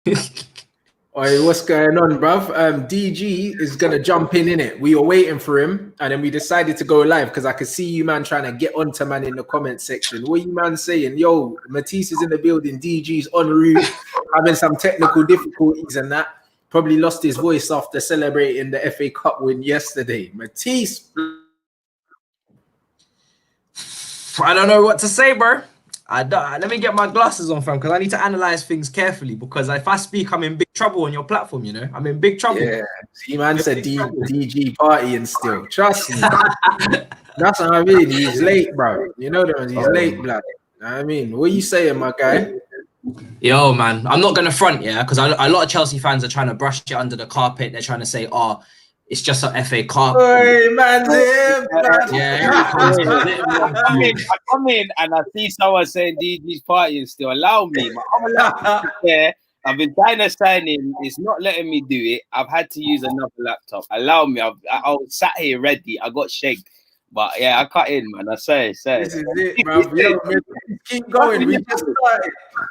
Oi, what's going on, bruv? DG is gonna jump in it. We were waiting for him, and then we decided to go live because I could see you, man, trying to get onto man in the comment section. What you, man, saying? Yo, Matisse is in the building. DG's en route, having some technical difficulties and that. Probably lost his voice after celebrating the FA Cup win yesterday. Matisse. I don't know what to say, bro. Let me get my glasses on, fam, because I need to analyze things carefully. Because if I speak, I'm in big trouble on your platform. You know, I'm in big trouble. Yeah, see, man said DG partying still. Trust me. That's what I mean. He's late, bro. You know that he's late, blood. I mean, what are you saying, my guy? Yo, man, I'm not gonna front, yeah, because a lot of Chelsea fans are trying to brush it under the carpet. They're trying to say, "Oh, it's just an FA Cup." Hey, man, yeah. I come in and I see someone saying DG's partying still. Allow me, man. I'm allowed to there. I've been trying to sign in. It's not letting me do it. I've had to use another laptop. Allow me. I was sat here ready. I got shanked. But yeah, I cut in, man. I say. This is it, bro. Yo, man, keep going.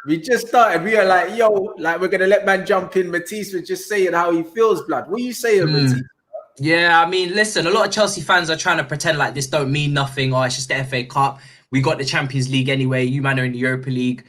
We just started. We are like, yo, like we're gonna let man jump in. Matisse was just saying how he feels, blood. What are you saying, Matisse? Yeah, I mean, listen, a lot of Chelsea fans are trying to pretend like this don't mean nothing, or it's just the FA Cup. We got the Champions League anyway. You man are in the Europa League.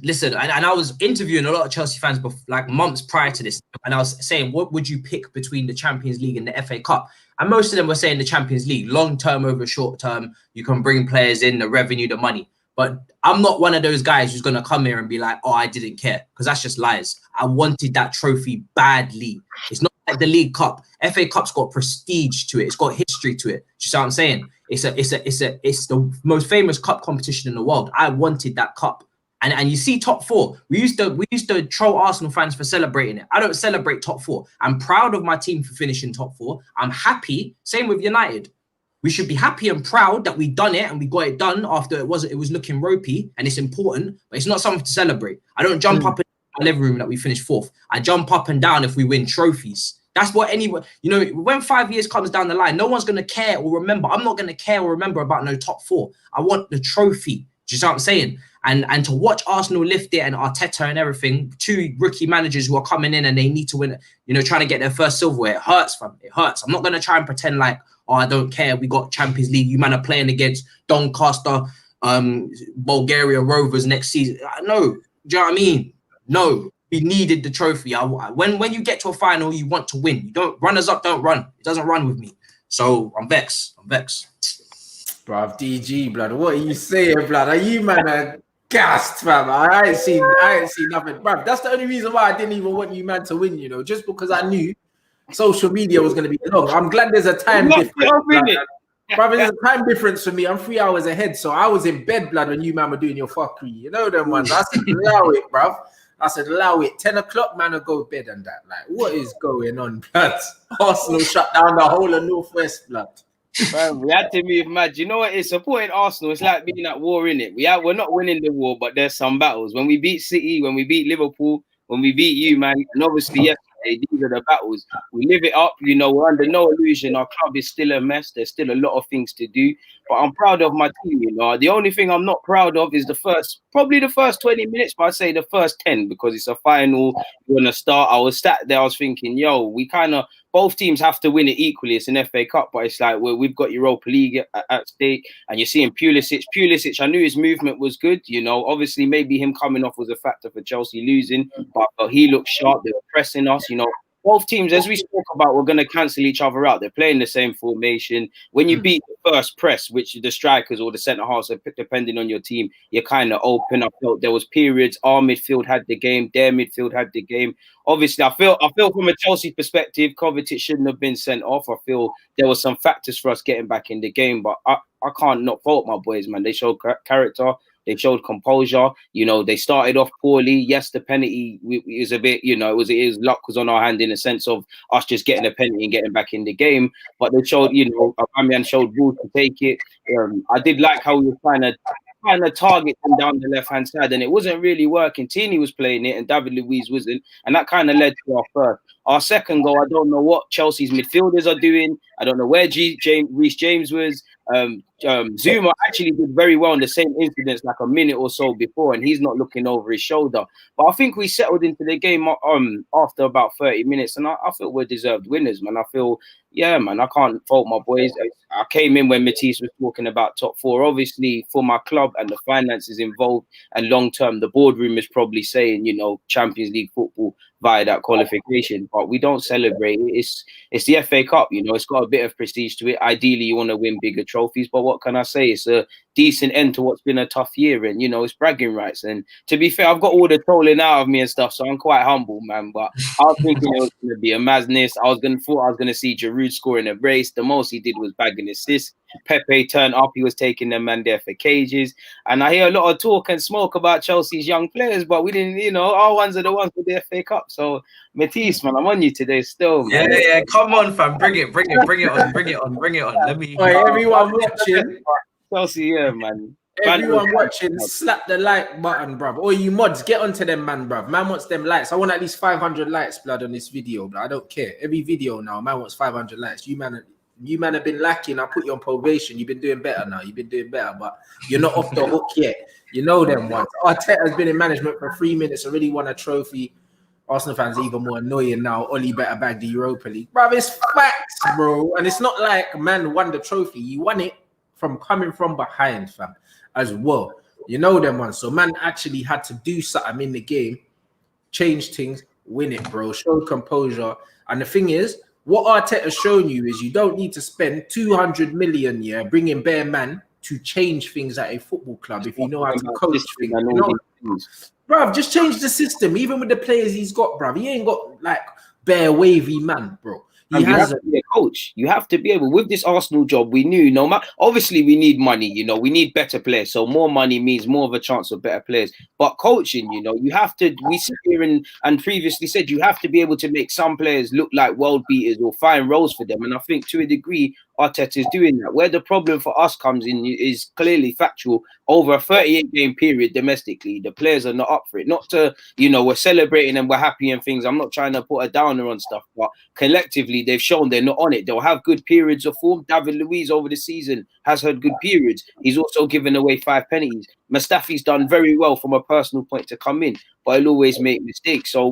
Listen, and I was interviewing a lot of Chelsea fans like months prior to this, and I was saying, what would you pick between the Champions League and the FA Cup? And most of them were saying the Champions League, long term over short term. You can bring players in, the revenue, the money. But I'm not one of those guys who's going to come here and be like, oh, I didn't care, because that's just lies. I wanted that trophy badly. It's not like the League Cup. FA Cup's got prestige to it. It's got history to it. You see what I'm saying? It's the most famous cup competition in the world. I wanted that cup. And you see top four. We used to troll Arsenal fans for celebrating it. I don't celebrate top four. I'm proud of my team for finishing top four. I'm happy. Same with United. We should be happy and proud that we done it and we got it done after it was looking ropey, and it's important, but it's not something to celebrate. I don't jump up in my living room that we finished fourth. I jump up and down if we win trophies. That's what anyone, you know, when 5 years comes down the line, no one's going to care or remember. I'm not going to care or remember about no top four. I want the trophy. Do you see what I'm saying? And to watch Arsenal lift it and Arteta and everything, two rookie managers who are coming in and they need to win, you know, trying to get their first silverware. It hurts, fam. It hurts. I'm not going to try and pretend like, oh, I don't care. We got Champions League. You man are playing against Doncaster, Bulgaria Rovers next season. No. Do you know what I mean? No. We needed the trophy. When you get to a final, you want to win. You don't, runners up don't run. It doesn't run with me. So I'm vexed. Bruv, DG, blood. What are you saying, blood? Are you, man, gassed, fam? I ain't seen nothing. Bruv, that's the only reason why I didn't even want you, man, to win, you know, just because I knew social media was going to be long. I'm glad there's a time difference. Bruv, there's a time difference for me. I'm 3 hours ahead, so I was in bed, blood, when you, man, were doing your fuckery. You know them ones. I said, allow it, bruv. I said, allow it. 10 o'clock, man, will go to bed and that. Like, what is going on, blood? Arsenal shut down the whole of Northwest, blood. Man, we had to move mad. You know what? It's supporting Arsenal. It's like being at war, innit? We're not winning the war, but there's some battles. When we beat City, when we beat Liverpool, when we beat you, man, and obviously yesterday, these are the battles. We live it up. You know, we're under no illusion. Our club is still a mess. There's still a lot of things to do. But I'm proud of my team, you know. The only thing I'm not proud of is probably the first 20 minutes, but I'd say the first 10 because it's a final. We're going to start. I was sat there, I was thinking, yo, we kind of, both teams have to win it equally. It's an FA Cup, but it's like we've got Europa League at stake. And you're seeing Pulisic. I knew his movement was good, you know. Obviously, maybe him coming off was a factor for Chelsea losing, but he looked sharp. They were pressing us, you know. Both teams, as we spoke about, we're going to cancel each other out. They're playing the same formation. When you beat the first press, which the strikers or the centre-halves, depending on your team, you're kind of open. I felt there was periods. Our midfield had the game. Their midfield had the game. Obviously, I feel from a Chelsea perspective, Kovacic shouldn't have been sent off. I feel there were some factors for us getting back in the game, but I can't not fault my boys, man. They showed character. They showed composure. You know, they started off poorly. Yes, the penalty was a bit, you know, it was luck was on our hand in the sense of us just getting a penalty and getting back in the game. But they showed, you know, Aubameyang showed rules to take it. I did like how he was trying to target them down the left-hand side, and it wasn't really working. Tini was playing it, and David Luiz wasn't, and that kind of led to our first. Our second goal, I don't know what Chelsea's midfielders are doing. I don't know where Reece James was. Zuma actually did very well in the same incidents like a minute or so before, and he's not looking over his shoulder. But I think we settled into the game after about 30 minutes, and I feel we're deserved winners, man. I feel, yeah, man, I can't fault my boys. I came in when Matisse was talking about top four. Obviously, for my club and the finances involved, and long term, the boardroom is probably saying, you know, Champions League football via that qualification, but we don't celebrate. It's the FA Cup, you know, it's got a bit of prestige to it. Ideally, you want to win bigger trophies, but what can I say? It's a decent end to what's been a tough year, and you know, it's bragging rights. And to be fair, I've got all the trolling out of me and stuff, so I'm quite humble, man. But I was thinking it was going to be a madness. I was going to see Giroud scoring a brace. The most he did was bagging assists. Pepe turned up, he was taking them man there for cages. And I hear a lot of talk and smoke about Chelsea's young players, but we didn't, you know, our ones are the ones with the FA Cup. So Matisse, man, I'm on you today still, man. Yeah, come on, fam, bring it on. Let me. Everyone watching, Chelsea, yeah, man. Everyone watching, slap the like button, bruv. Or you mods, get onto them, man, bruv. Man wants them likes. I want at least 500 likes, blood, on this video, but I don't care. Every video now, man wants 500 likes. You man have been lacking. I put you on probation. You've been doing better now. You've been doing better, but you're not off the hook yet. You know them ones. Arteta's been in management for 3 minutes, already won a trophy. Arsenal fans are even more annoying now. Oli better bag the Europa League. Bro, it's facts, bro. And it's not like man won the trophy. He won it from coming from behind, fam, as well. You know them ones. So man actually had to do something in the game, change things, win it, bro. Show composure. And the thing is, what Arteta's shown you is you don't need to spend 200 million, bringing bare man to change things at a football club if you know how to coach things. You know? Bruv, just change the system. Even with the players he's got, bruv. He ain't got like bare wavy man, bro. You have to be a coach. You have to be able, with this Arsenal job, we knew no matter, obviously we need money, you know, we need better players. So more money means more of a chance of better players. But coaching, you know, you have to, we sit here and previously said you have to be able to make some players look like world beaters or find roles for them. And I think to a degree, Arteta is doing that. Where the problem for us comes in is clearly factual. Over a 38-game period domestically, the players are not up for it. Not to, you know, we're celebrating and we're happy and things. I'm not trying to put a downer on stuff, but collectively they've shown they're not on it. They'll have good periods of form. David Luiz over the season has had good periods. He's also given away 5 penalties. Mustafi's done very well from a personal point to come in, but he'll always make mistakes. So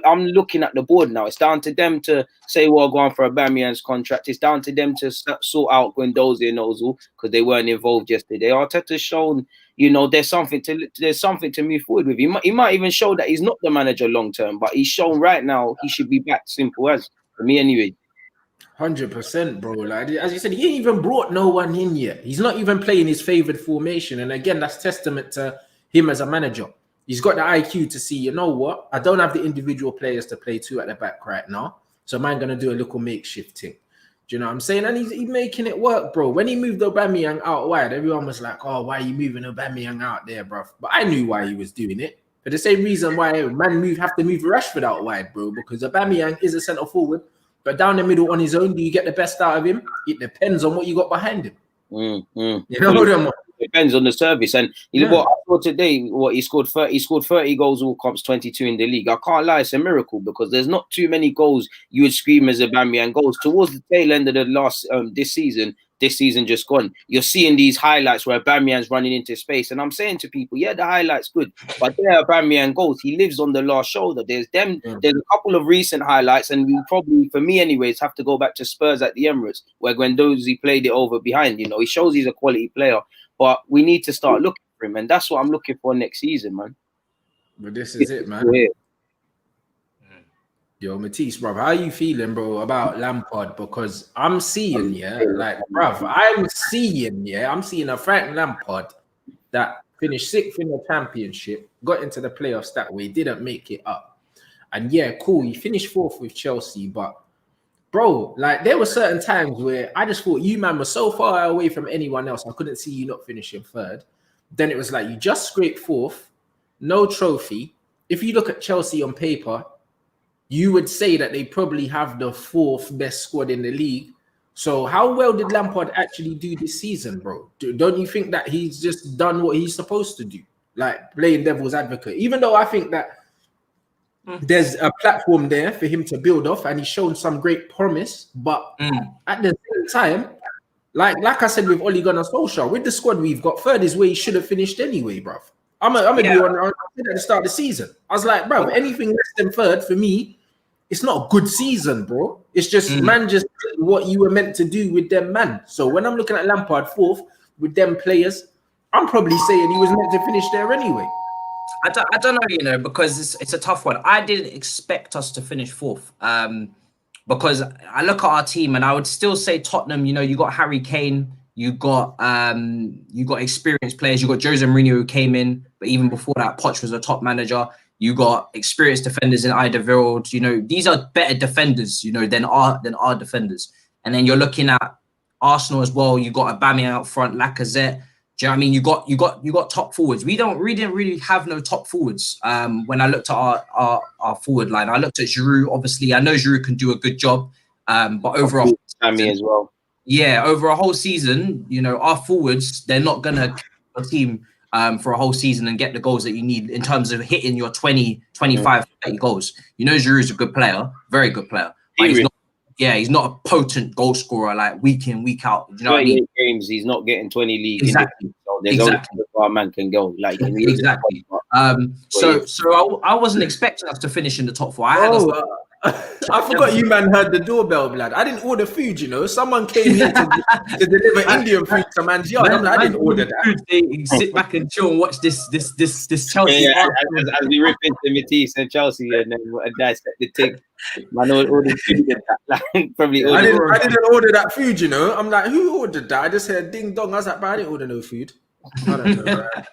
I'm looking at the board now. It's down to them to say, well, go on for Aubameyang's contract. It's down to them to sort out Guendouzi and Ozil because they weren't involved yesterday. Arteta's shown, you know, there's something to move forward with. He might even show that he's not the manager long term, but he's shown right now he should be back. Simple as, for me anyway. 100%, bro. Like as you said, he ain't even brought no one in yet. He's not even playing his favored formation, and again, that's testament to him as a manager. He's got the IQ to see, you know what? I don't have the individual players to play two at the back right now, so I'm gonna do a little makeshift thing. Do you know what I'm saying? And he's making it work, bro. When he moved Aubameyang out wide, everyone was like, "Oh, why are you moving Aubameyang out there, bro?" But I knew why he was doing it. For the same reason why man have to move Rashford out wide, bro, because Aubameyang is a centre forward. But down the middle on his own, do you get the best out of him? It depends on what you got behind him. You know, it depends on the service. And what I saw today, he scored 30 goals, all comps, 22 in the league. I can't lie, it's a miracle because there's not too many goals you would scream as Aubameyang goals. Towards the tail end of the last this season just gone, you're seeing these highlights where Aubameyang's running into space, and I'm saying to people, yeah, the highlights good, but there are Aubameyang goals. He lives on the last shoulder. There's a couple of recent highlights, and we probably, for me anyways, have to go back to Spurs at the Emirates where Guendouzi played it over behind. You know, he shows he's a quality player, but we need to start looking for him, and that's what I'm looking for next season, man. But this is it, man. Yo, Matisse, bro, how are you feeling, bro, about Lampard? Because I'm seeing, I'm seeing a Frank Lampard that finished 6th in the championship, got into the playoffs that way, didn't make it up. And yeah, cool, he finished 4th with Chelsea, but bro, like there were certain times where I just thought you, man, were so far away from anyone else, I couldn't see you not finishing 3rd. Then it was like you just scraped 4th, no trophy. If you look at Chelsea on paper, you would say that they probably have the 4th best squad in the league. So how well did Lampard actually do this season, bro? Don't you think that he's just done what he's supposed to do? Like playing devil's advocate, even though I think that there's a platform there for him to build off and he's shown some great promise. But at the same time, like I said with Ole Gunnar Solskjaer, with the squad we've got, third is where he should have finished anyway, bruv. I'm gonna be on. I said at the start of the season, I was like, bruv, anything less than third for me, it's not a good season, bro. It's just man, just what you were meant to do with them, man. So when I'm looking at Lampard fourth with them players, I'm probably saying he was meant to finish there anyway. I don't know, you know, because it's a tough one. I didn't expect us to finish fourth. Because I look at our team and I would still say Tottenham, you know, you got Harry Kane, you got experienced players, you got Jose Mourinho who came in, but even before that, Poch was a top manager. You got experienced defenders in Alderweireld. You know, these are better defenders, you know, than our defenders. And then you're looking at Arsenal as well. You got Aubameyang out front, Lacazette. Do you know what I mean? You got top forwards. We didn't really have no top forwards. When I looked at our forward line, I looked at Giroud. Obviously, I know Giroud can do a good job. But overall, Sammy as well. Yeah, over a whole season, you know, our forwards, they're not gonna carry the team for a whole season and get the goals that you need in terms of hitting your 20, 25, 30 goals. You know, Giroud's a good player, very good player. But he's not a potent goal scorer like week in, week out. You know what I mean? Games, he's not getting 20 league. Exactly. So there's only a man can go. Like exactly. So I wasn't expecting us to finish in the top four. I forgot you man heard the doorbell, blood. I didn't order food, you know. Someone came here to deliver Indian food to man's yard. I'm like, I didn't order that. They sit back and chill and watch this Chelsea. Yeah, as we rip into Matisse and Chelsea and then dissect the thing. Man, ordered food. Probably I didn't order that food, you know. I'm like, who ordered that? I just heard ding dong. I was like, but I didn't order no food. I don't know, right?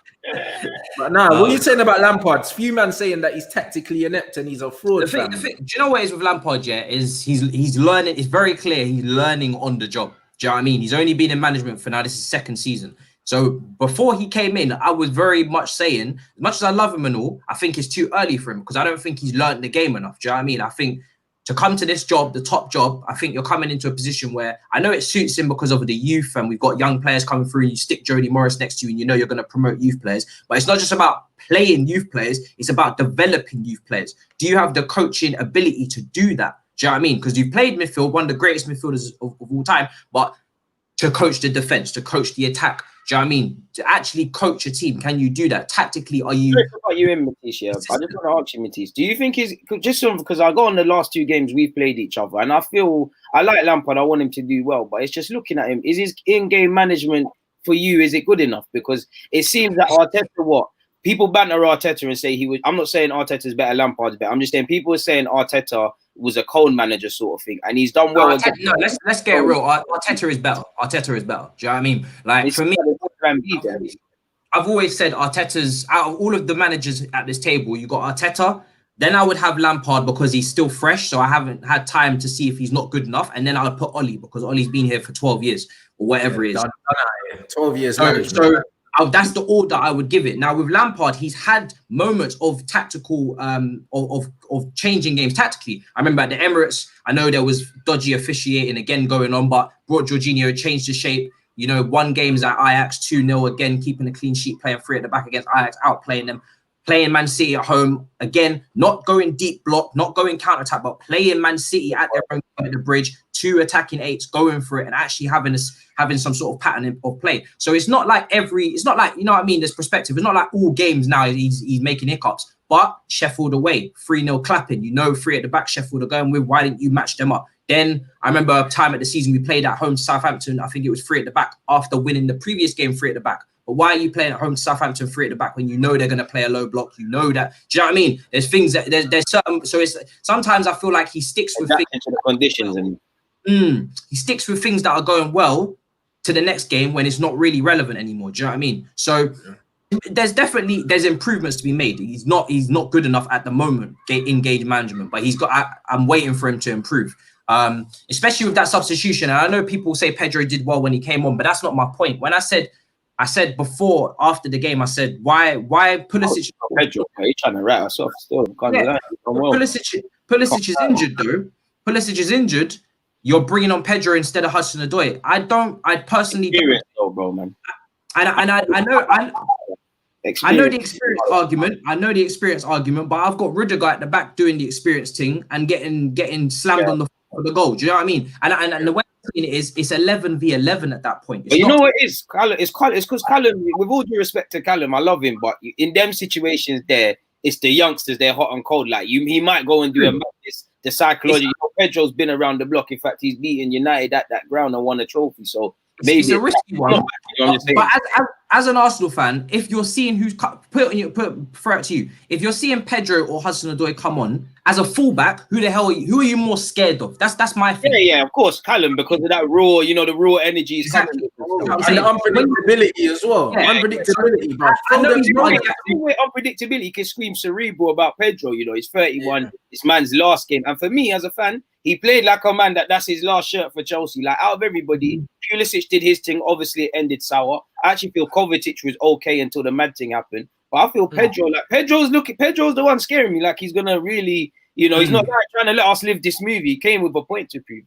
But what are you saying about Lampard? Few man saying that he's tactically inept and he's a fraud. The thing, do you know what is with Lampard? Yeah, is he's learning. It's very clear he's learning on the job. Do you know what I mean? He's only been in management for now. This is second season. So before he came in, I was very much saying, as much as I love him and all, I think it's too early for him because I don't think he's learned the game enough. Do you know what I mean? I think to come to this job, the top job, I think you're coming into a position where I know it suits him because of the youth and we've got young players coming through. You stick Jody Morris next to you and you know you're going to promote youth players. But it's not just about playing youth players. It's about developing youth players. Do you have the coaching ability to do that? Do you know what I mean? Because you've played midfield, one of the greatest midfielders of all time, but to coach the defense, to coach the attack. Do you know what I mean? To actually coach a team, can you do that? Tactically, are you... About you in Matisse, yeah. I just want to ask you, Matisse, do you think just because I got on the last two games we've played each other and I feel, I like Lampard, I want him to do well, but it's just looking at him, is his in-game management for you, is it good enough? Because it seems that Arteta, people banter Arteta and say he would, I'm not saying Arteta's better, Lampard's better, I'm just saying people are saying Arteta was a cold manager sort of thing, and he's done well. No, let's get it real. Arteta is better. Arteta is better. Do you know what I mean? Like for me, I've always said Arteta's out of all of the managers at this table. You got Arteta. Then I would have Lampard because he's still fresh, so I haven't had time to see if he's not good enough. And then I would put Ole because Ole's been here for 12 years or whatever it is. 12 years. So that's the order I would give it. Now with Lampard, he's had moments of tactical, of changing games tactically. I remember at the Emirates, I know there was dodgy officiating again going on, but brought Jorginho, changed the shape. You know, won games at Ajax 2-0 again, keeping a clean sheet, playing free at the back against Ajax, outplaying them. Playing Man City at home again, not going deep block, not going counter attack, but playing Man City at their own at the bridge, 2 attacking 8s, going for it, and actually having some sort of pattern of play. So it's not like it's not like, you know what I mean, there's perspective. It's not like all games now he's making hiccups. But Sheffield away, 3-0 clapping, you know, 3 at the back, Sheffield are going with. Why didn't you match them up? Then I remember a time at the season we played at home to Southampton. I think it was 3 at the back after winning the previous game 3 at the back. But why are you playing at home to Southampton 3 at the back when you know they're going to play a low block? You know that. Do you know what I mean? There's things that there's certain. So it's sometimes I feel like he sticks with things, the conditions and he sticks with things that are going well to the next game when it's not really relevant anymore. Do you know what I mean? So there's improvements to be made. He's not good enough at the moment in game management, but I'm waiting for him to improve. Especially with that substitution. And I know people say Pedro did well when he came on, but that's not my point. When I said before, after the game, I said, why Pulisic? Pedro, he's trying to rat us off still. Pulisic is injured though. Pulisic is injured. You're bringing on Pedro instead of Hudson-Odoi. I personally don't, bro, man. And I know the experience argument. I know the experience argument, but I've got Rudiger at the back doing the experience thing and getting slammed on the goal. Do you know what I mean? And the way point is it's 11v11 at that point. But you know what it is? Callum, it's because Callum, with all due respect to Callum, I love him, but in them situations there, it's the youngsters, they're hot and cold. Like he might go and do a madness. The psychology. Pedro's been around the block. In fact, he's beaten United at that ground and won a trophy. So maybe it's a risky one. But as an Arsenal fan, if you're seeing throw it to you, if you're seeing Pedro or Hudson-Odoi come on as a fullback, who are you more scared of? That's my thing. Yeah, of course, Callum, because of that raw, the raw energy is coming. And the unpredictability as well. Yeah. Unpredictability, bro. Unpredictability can scream cerebral about Pedro. He's 31. This man's last game, and for me as a fan, he played like a man that's his last shirt for Chelsea. Like out of everybody, Pulisic did his thing. Obviously, it ended sour. I actually feel Kovacic was okay until the mad thing happened. But I feel Pedro, Pedro's the one scaring me. Like he's gonna really, he's not like trying to let us live this movie. He came with a point to prove.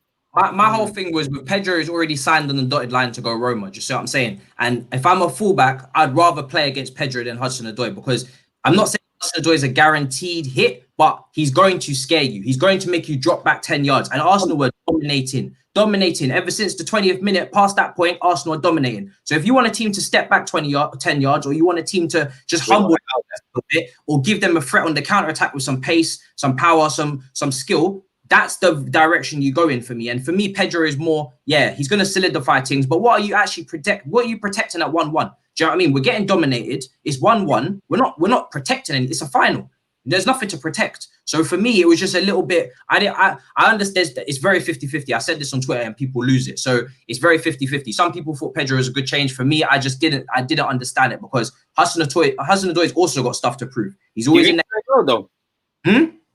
My whole thing was with Pedro is already signed on the dotted line to go Roma. Just see what I'm saying? And if I'm a fullback, I'd rather play against Pedro than Hudson-Odoi, because I'm not saying Hudson-Odoi is a guaranteed hit, but he's going to scare you. He's going to make you drop back 10 yards. And Arsenal were dominating ever since the 20th minute. Past that point, Arsenal are dominating. So if you want a team to step back 10 yards, or you want a team to just humble a bit, or give them a threat on the counter attack with some pace, some power, some skill, that's the direction you go in for me. And for me, Pedro is more, he's going to solidify things. But what are you actually What are you protecting at 1-1? Do you know what I mean? We're getting dominated. It's 1-1. We're not protecting anything. It's a final. There's nothing to protect. So for me, it was just a little bit. I understand that it's very 50-50. I said this on Twitter and people lose it. So it's very 50-50. Some people thought Pedro was a good change. For me, I just didn't. I didn't understand it, because Hudson-Odoi's also got stuff to prove. He's always in there. Well, though.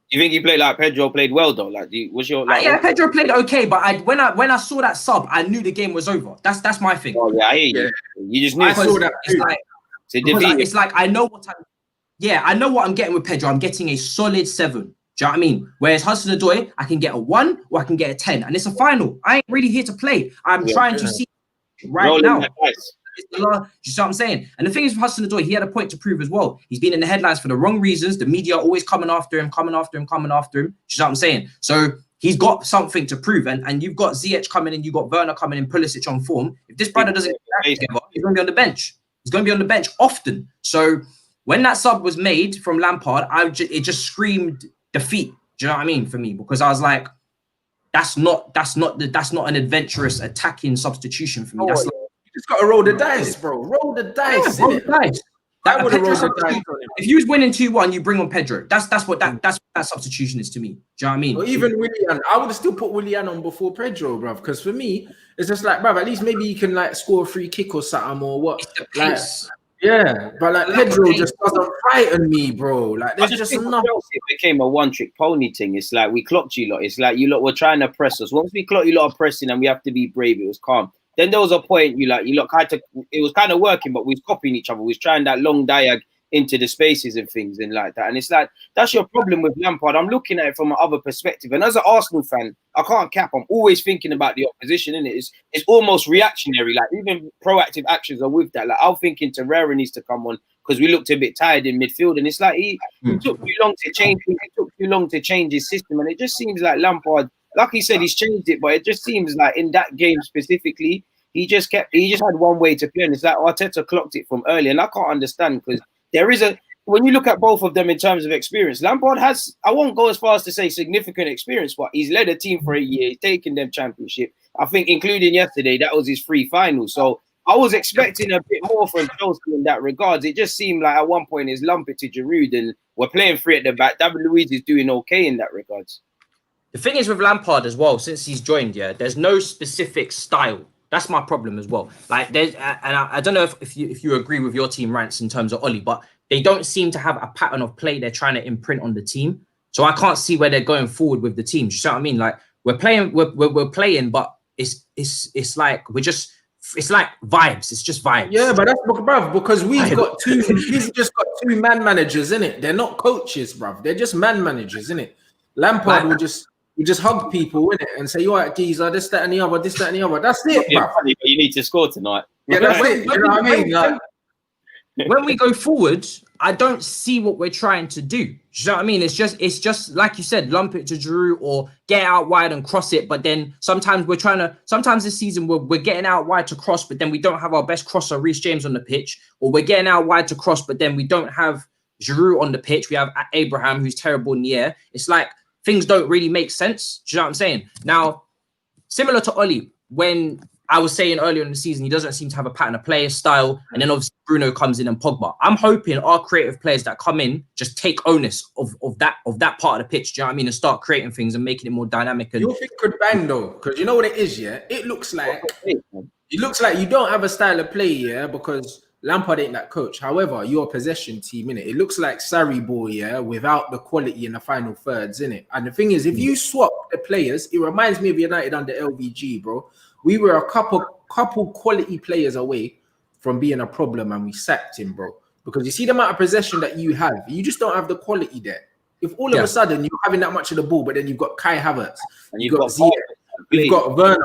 You think he played like Pedro played well though? Like, what's your Pedro played okay, but when I saw that sub, I knew the game was over. That's my thing. Oh yeah, I hear you. You just knew. I saw that. It's like I know what I'm getting with Pedro. I'm getting a solid 7. Do you know what I mean? Whereas Hudson-Odoi, I can get a 1 or I can get a 10, and it's a final. I ain't really here to play. I'm trying to see right now. You see what I'm saying? And the thing is with Hudson-Odoi, he had a point to prove as well. He's been in the headlines for the wrong reasons. The media are always coming after him. You see what I'm saying? So he's got something to prove. And you've got Ziyech coming in, you've got Werner coming in, Pulisic on form. If this brother doesn't get together, he's going to be on the bench. He's going to be on the bench often. So when that sub was made from Lampard, it just screamed defeat. Do you know what I mean? For me, because I was like, that's not an adventurous attacking substitution for me. That's like, you just got to roll the dice, bro. Roll the dice. Roll the dice. I would have rolled the dice. If you was winning 2-1, you bring on Pedro. That's what that substitution is to me. Do you know what I mean? Or even Willian. I would have still put Willian on before Pedro, bro. Because for me, it's just like, bro, at least maybe you can like score a free kick or something or what. It's the pace. But like Pedro just doesn't frighten me, bro. Like there's just enough. It became a one-trick pony thing. It's like we clocked you lot. It's like you lot were trying to press us. Once we clocked you lot are pressing and we have to be brave, it was calm. Then there was a point you lot it was kind of working, but we was copying each other. We was trying that long diag into the spaces and things and like that. And it's like, that's your problem with Lampard. I'm looking at it from another perspective. And as an Arsenal fan, I can't cap. I'm always thinking about the opposition, innit? It's almost reactionary. Like even proactive actions are with that. Like I'm thinking Torreira needs to come on because we looked a bit tired in midfield. And it's like he took too long to change. It took too long to change his system. And it just seems like Lampard, like he said, he's changed it, but it just seems like in that game specifically, he just had one way to play. And it's like Arteta clocked it from early. And I can't understand because when you look at both of them in terms of experience, Lampard has, I won't go as far as to say significant experience, but he's led a team for a year, he's taken them championship. I think including yesterday, that was his 3 finals. So I was expecting a bit more from Chelsea in that regards. It just seemed like at one point it's lump it to Giroud and we're playing 3 at the back. David Luiz is doing okay in that regards. The thing is with Lampard as well, since he's joined, there's no specific style. That's my problem as well. Like there's, and I don't know if you agree with your team, Rants, in terms of Oli, but they don't seem to have a pattern of play they're trying to imprint on the team. So I can't see where they're going forward with the team. You see what I mean? Like we're playing, but it's like it's like vibes. It's just vibes. Yeah, but that's bruv, because we've just got 2 man managers, innit? They're not coaches, bruv. They're just man managers, innit? Lampard will just hug people, innit? And say, you all right, geezer, this, that, and the other, this, that, and the other. That's it, bruv. Funny, but you need to score tonight. Yeah, that's it. You know what I mean? Like, when we go forward, I don't see what we're trying to do. Do you know what I mean? It's just like you said, lump it to Giroud or get out wide and cross it. But then sometimes sometimes this season we're getting out wide to cross, but then we don't have our best crosser, Reece James, on the pitch, or we're getting out wide to cross, but then we don't have Giroud on the pitch. We have Abraham, who's terrible in the air. It's like things don't really make sense. Do you know what I'm saying? Now, similar to Oli, when I was saying earlier in the season, he doesn't seem to have a pattern of play style. And then obviously Bruno comes in and Pogba. I'm hoping our creative players that come in just take onus of that part of the pitch. Do you know what I mean? And start creating things and making it more dynamic. And your thing could bang though, because you know what it is, yeah? It looks like you don't have a style of play, yeah, because Lampard ain't that coach. However, you're a possession team, innit? It looks like Sarri ball, yeah, without the quality in the final thirds, innit? And the thing is, if you swap the players, it reminds me of United under LVG, bro. We were a couple quality players away from being a problem, and we sacked him, bro. Because you see the amount of possession that you have, you just don't have the quality there. If all of a sudden you're having that much of the ball, but then you've got Kai Havertz, and you've got Ziyech, you've got Werner,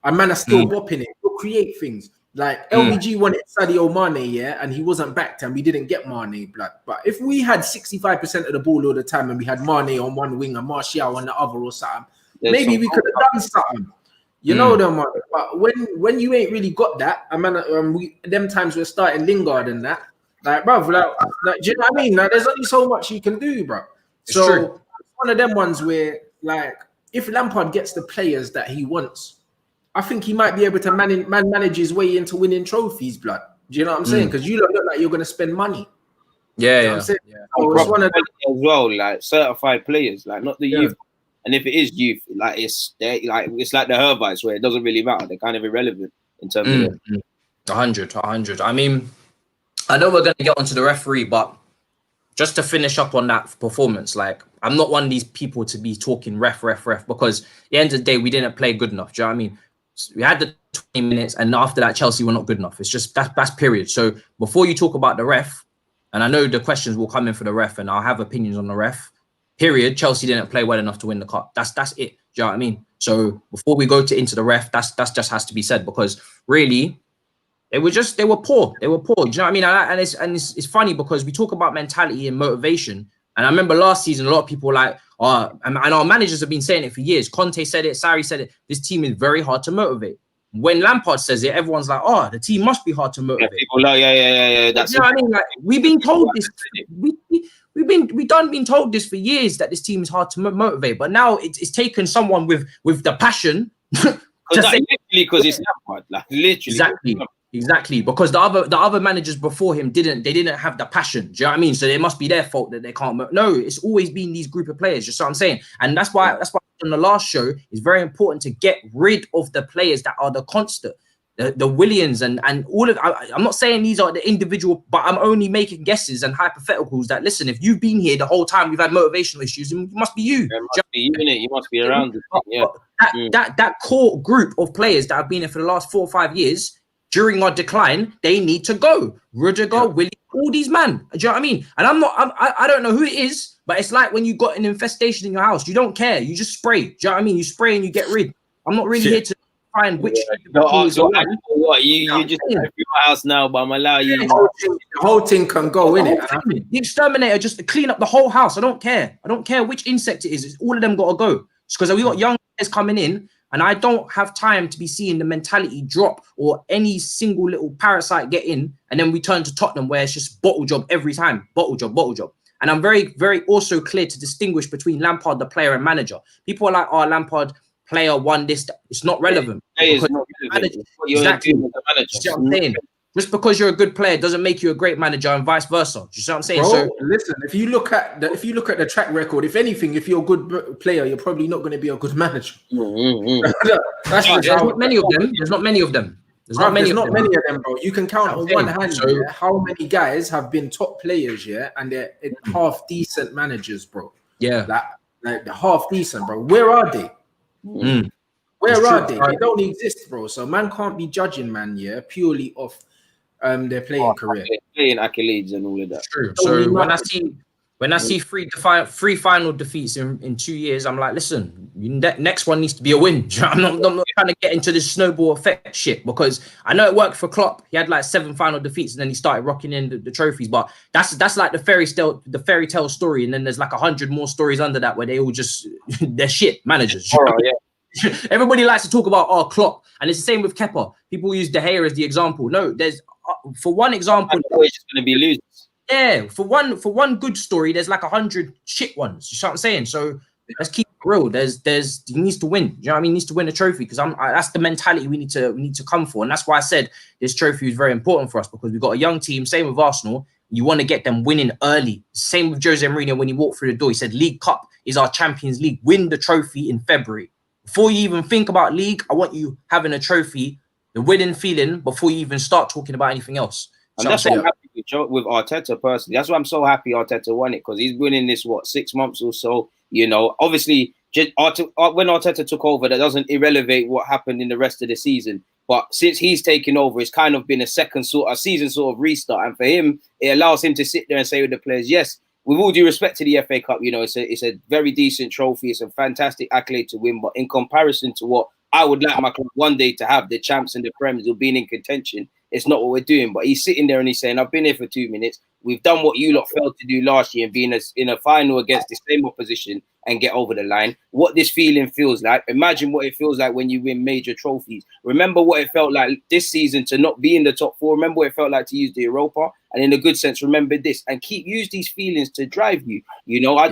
and man are still bopping it. You'll create things. Like LVG wanted Sadio Mane, yeah, and he wasn't backed, and we didn't get Mane, blood. But if we had 65% of the ball all the time, and we had Mane on one wing and Martial on the other or something, maybe we could have done something. You know them, man. But when you ain't really got that, I mean, them times we're starting Lingard and that, like, bro, like, do you know what I mean? Like, there's only so much you can do, bro. It's one of them ones where, like, if Lampard gets the players that he wants, I think he might be able to manage his way into winning trophies, blood. Do you know what I'm saying? Because you don't look like you're going to spend money. Yeah, you know what I'm so it's one of them as well, like certified players, like not the youth. And if it is youth, like it's like the Herbites where it doesn't really matter. They're kind of irrelevant in terms of 100. I mean, I know we're going to get onto the referee, but just to finish up on that performance, like, I'm not one of these people to be talking ref, because at the end of the day, we didn't play good enough. Do you know what I mean? So we had the 20 minutes, and after that, Chelsea were not good enough. It's just that's period. So before you talk about the ref, and I know the questions will come in for the ref, and I'll have opinions on the ref. Period. Chelsea didn't play well enough to win the cup. That's it. Do you know what I mean? So before we go into the ref, that's just has to be said, because really, they were poor. They were poor. Do you know what I mean? And it's funny because we talk about mentality and motivation. And I remember last season, a lot of people were like, and our managers have been saying it for years. Conte said it, Sarri said it. This team is very hard to motivate. When Lampard says it, everyone's like, the team must be hard to motivate. Yeah, people like, yeah. That's, you know what I mean? Like, we've been told this. We've been told this for years, that this team is hard to motivate, but now it's taken someone with the passion. Because it's Lampard, like literally. Exactly. Because the other managers before him didn't have the passion. Do you know what I mean? So it must be their fault that they can't. No, it's always been these group of players. Just what I'm saying, and that's why on the last show it's very important to get rid of the players that are the constant. The Williams and all of, I'm not saying these are the individual, but I'm only making guesses and hypotheticals that, listen, if you've been here the whole time, we've had motivational issues, and it must be you. Yeah, it must be you, innit? You must be around. That core group of players that have been here for the last 4 or 5 years, during our decline, they need to go. Rudiger, Williams, all these man. Do you know what I mean? And I don't know who it is, but it's like when you got an infestation in your house, you don't care. You just spray. Do you know what I mean? You spray and you get rid. I'm not really here to find which what you just through my house now, but I'm allowing you. The whole thing can go in it. The exterminator just clean up the whole house. I don't care which insect it is. It's all of them got to go. It's because we got young players coming in, and I don't have time to be seeing the mentality drop or any single little parasite get in, and then we turn to Tottenham where it's just bottle job every time, bottle job. And I'm very, very also clear to distinguish between Lampard, the player, and manager. People are like, Lampard player won this. It's not relevant. Exactly. Just because you're a good player doesn't make you a great manager, and vice versa. Do you see what I'm saying? Bro, so listen, if you look at the track record, if anything, if you're a good player, you're probably not going to be a good manager. There's not many of them. There's not many of them, bro. You can count on one hand how many guys have been top players, and they're half decent managers, bro. Yeah, like the half decent, bro. Where are they? Where are they? They don't exist, bro. So man can't be judging man, purely off their playing career, playing accolades and all of that. True. So when I see 3 final defeats in 2 years, I'm like, listen, next one needs to be a win. I'm not trying to get into this snowball effect shit, because I know it worked for Klopp. He had like 7 final defeats and then he started rocking in the trophies. But that's like the fairy tale story. And then there's like 100 more stories under that where they all just they're shit managers. Everybody likes to talk about Klopp, and it's the same with Kepa. People use De Gea as the example. No, there's for one example, always just going to be losers. Yeah, for one good story, there's like 100 shit ones. You know what I'm saying? So let's keep it real. He needs to win. You know what I mean? He needs to win a trophy, because that's the mentality we need to come for. And that's why I said this trophy is very important for us, because we've got a young team. Same with Arsenal. You want to get them winning early. Same with Jose Mourinho when he walked through the door. He said, League Cup is our Champions League. Win the trophy in February. Before you even think about league, I want you having a trophy, the winning feeling, before you even start talking about anything else. And that's what I'm happy with Arteta personally. That's why I'm so happy Arteta won it, because he's winning this 6 months or so. You know, obviously, when Arteta took over, that doesn't irrelevate what happened in the rest of the season. But since he's taken over, it's kind of been a season sort of restart. And for him, it allows him to sit there and say with the players, yes, with all due respect to the FA Cup, you know, it's a very decent trophy. It's a fantastic accolade to win. But in comparison to what I would like my club one day to have, the champs and the Premiers, or being in contention, it's not what we're doing. But he's sitting there and he's saying, I've been here for 2 minutes. We've done what you lot failed to do last year and being in a final against the same opposition and get over the line. What this feeling feels like. Imagine what it feels like when you win major trophies. Remember what it felt like this season to not be in the top 4. Remember what it felt like to use the Europa. And in a good sense, remember this and use these feelings to drive you. You know, I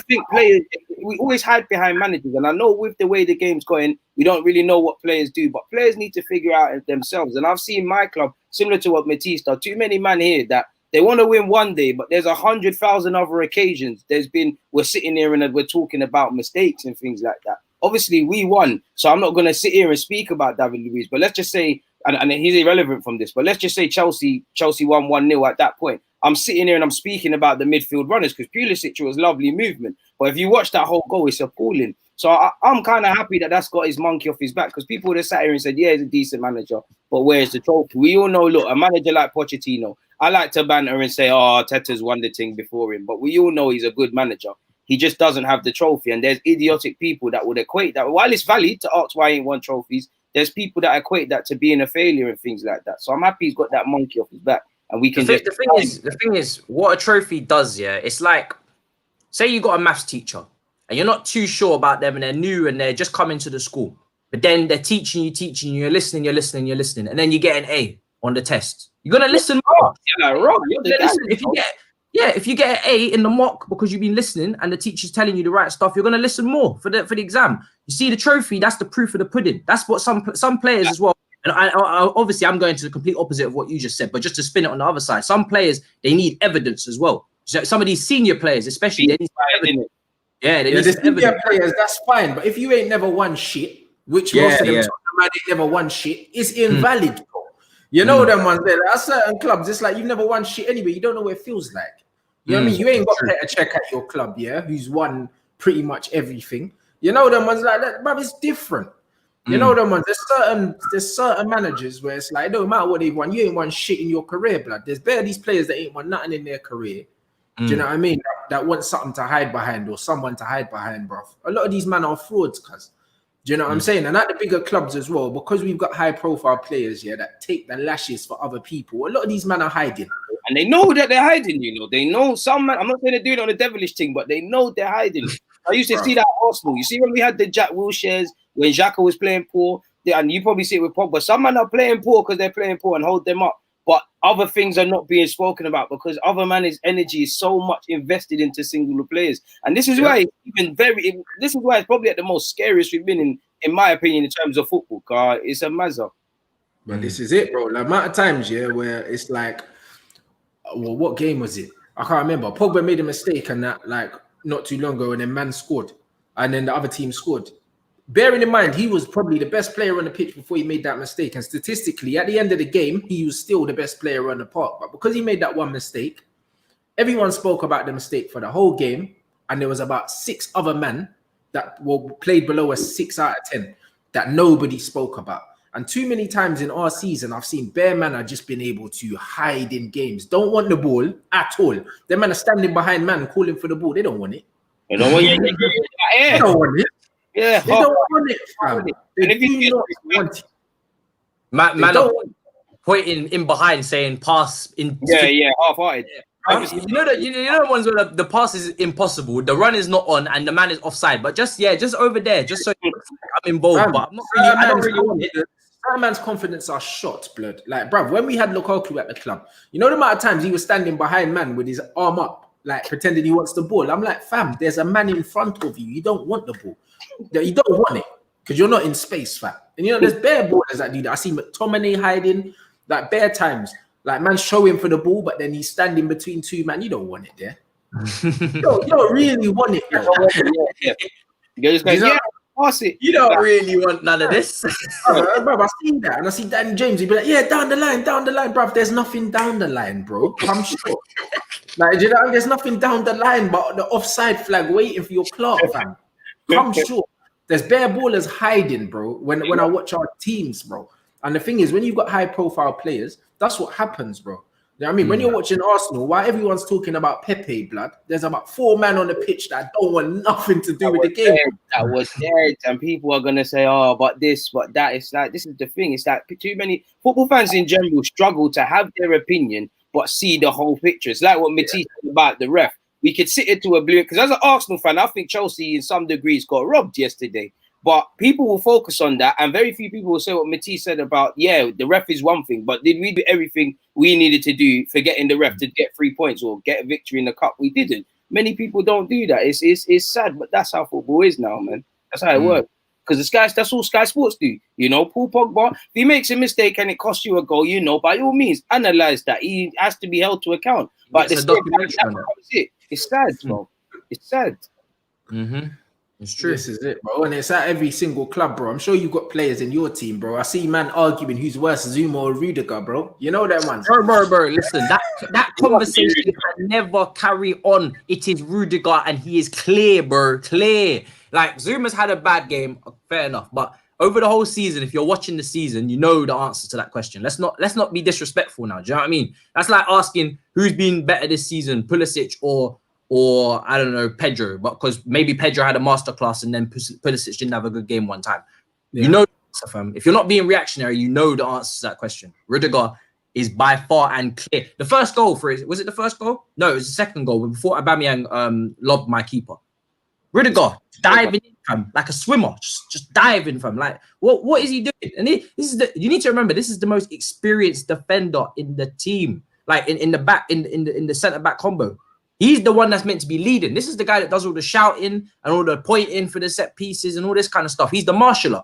think players, we always hide behind managers. And I know with the way the game's going, we don't really know what players do, but players need to figure out it themselves. And I've seen my club, similar to what Matisse does, too many men here that they want to win one day, but there's 100,000 other occasions. We're sitting here and we're talking about mistakes and things like that. Obviously, we won. So I'm not going to sit here and speak about David Luiz, but let's just say, and he's irrelevant from this, but let's just say Chelsea won 1-0 at that point. I'm sitting here and I'm speaking about the midfield runners, because Pulisic was lovely movement. But if you watch that whole goal, it's appalling. So I'm kind of happy that that's got his monkey off his back, because people would have sat here and said, yeah, he's a decent manager, but where's the trophy? We all know, look, a manager like Pochettino, I like to banter and say, Teta's won the thing before him, but we all know he's a good manager. He just doesn't have the trophy. And there's idiotic people that would equate that. While it's valid to ask why he ain't won trophies, there's people that equate that to being a failure and things like that. So I'm happy he's got that monkey off his back. And we can the thing is, what a trophy does, yeah, it's like, say you got a maths teacher and you're not too sure about them and they're new and they're just coming to the school, but then they're teaching you, you're listening, and then you get an A on the test. You're gonna listen more. If you get an A in the mock because you've been listening and the teacher's telling you the right stuff, you're gonna listen more for the exam. You see, the trophy, that's the proof of the pudding. That's what some players as well. And I obviously I'm going to the complete opposite of what you just said, but just to spin it on the other side, some players, they need evidence as well. So some of these senior players, especially, they need evidence. Yeah, the senior players, that's fine. But if you ain't never won shit, which most of them ain't never won shit, it's invalid, bro. You know them ones there. There are certain clubs, it's like you've never won shit anyway. You don't know what it feels like. You know what I mean? You ain't got to check at your club, who's won pretty much everything. You know them ones like that, but it's different. You know them ones. There's certain managers where it's like, it don't matter what they've won, you ain't won shit in your career, blood. There's bare these players that ain't won nothing in their career. Do you know what I mean? That want something to hide behind or someone to hide behind, bro. A lot of these men are frauds, cuz. Do you know what I'm saying? And at the bigger clubs as well, because we've got high-profile players here that take the lashes for other people, a lot of these men are hiding. And they know that they're hiding, you know. They know some man, I'm not saying they're doing it on a devilish thing, but they know they're hiding. I used to see that at Arsenal. You see when we had the Jack Wilsheres, when Xhaka was playing poor, and you probably see it with Pogba, some men are playing poor because they're playing poor and hold them up. But other things are not being spoken about because other man's energy is so much invested into singular players. And this is why this is why it's probably at the most scariest we've been in my opinion, in terms of football. Car, it's a mazza. But this is it, bro. The amount of times, where it's like, well, what game was it? I can't remember. Pogba made a mistake and that, like, not too long ago, and then man scored, and then the other team scored. Bearing in mind, he was probably the best player on the pitch before he made that mistake. And statistically, at the end of the game, he was still the best player on the park. But because he made that one mistake, everyone spoke about the mistake for the whole game. And there was about 6 other men that were played below a 6 out of 10 that nobody spoke about. And too many times in our season, I've seen bare men are just been able to hide in games. Don't want the ball at all. Them men are standing behind man, calling for the ball. They don't want it. They don't want it. They don't want it. Yeah, They don't want it, fam. They And if you do not want it. Man are pointing in behind saying pass in. yeah, half-hearted. You know that you know the ones where the pass is impossible, the run is not on, and the man is offside. But just over there, just so I'm involved. But I'm not really. I don't really want it. That man's confidence are shot, blood. Like, bruv, when we had Lukaku at the club, you know the amount of times he was standing behind man with his arm up, like pretending he wants the ball. I'm like, fam, there's a man in front of you. You don't want the ball. You don't want it because you're not in space, fam. And you know, there's bare ballers that do that. I see McTominay hiding, like bare times. Like, man showing for the ball, but then he's standing between two man. You don't want it there. You don't really want it. You just go, yeah, pass it. You don't really want none of this. Bro, I see that. And I see Danny James. He'd be like, yeah, down the line, bro. There's nothing down the line, bro. Come short. Like, you know, there's nothing down the line but the offside flag waiting for your Clark, fam. Come short. There's bare ballers hiding, bro, when I watch our teams, bro. And the thing is, when you've got high-profile players, that's what happens, bro. You know what I mean? When you're watching Arsenal, while everyone's talking about Pepe, blood, there's about 4 men on the pitch that don't want nothing to do with the game. That was dead. And people are going to say, oh, but this, but that. It's like, this is the thing. It's like too many football fans in general struggle to have their opinion, but see the whole picture. It's like what Matisse said about the ref. We could sit into a blue, because as an Arsenal fan, I think Chelsea in some degrees got robbed yesterday. But people will focus on that, and very few people will say what Matisse said about, yeah, the ref is one thing, but did we do everything we needed to do for getting the ref to get 3 points or get a victory in the cup? We didn't. Many people don't do that. It's sad, but that's how football is now, man. That's how it works. Because that's all Sky Sports do. You know, Paul Pogba, if he makes a mistake and it costs you a goal, you know, by all means, analyze that. He has to be held to account. But it's sad, bro. It's sad. It's true. This is it, bro. And it's at every single club, bro. I'm sure you've got players in your team, bro. I see man arguing who's worse, Zuma or Rudiger, bro. You know that one. Bro. Listen, that conversation can never carry on. It is Rudiger and he is clear, bro. Clear. Like, Zuma's had a bad game, fair enough. But over the whole season, if you're watching the season, you know the answer to that question. Let's not be disrespectful now. Do you know what I mean? That's like asking who's been better this season, Pulisic or I don't know, Pedro, but because maybe Pedro had a masterclass and then Pulisic didn't have a good game one time. Yeah. You know, if you're not being reactionary, you know the answer to that question. Rudiger is by far and clear. The first goal was it the first goal? No, it was the second goal before Aubameyang lobbed my keeper. Rudiger diving in from like a swimmer, just diving from like what is he doing? And you need to remember, this is the most experienced defender in the team, like in the back in the centre back combo. He's the one that's meant to be leading. This is the guy that does all the shouting and all the pointing for the set pieces and all this kind of stuff. He's the marshaller.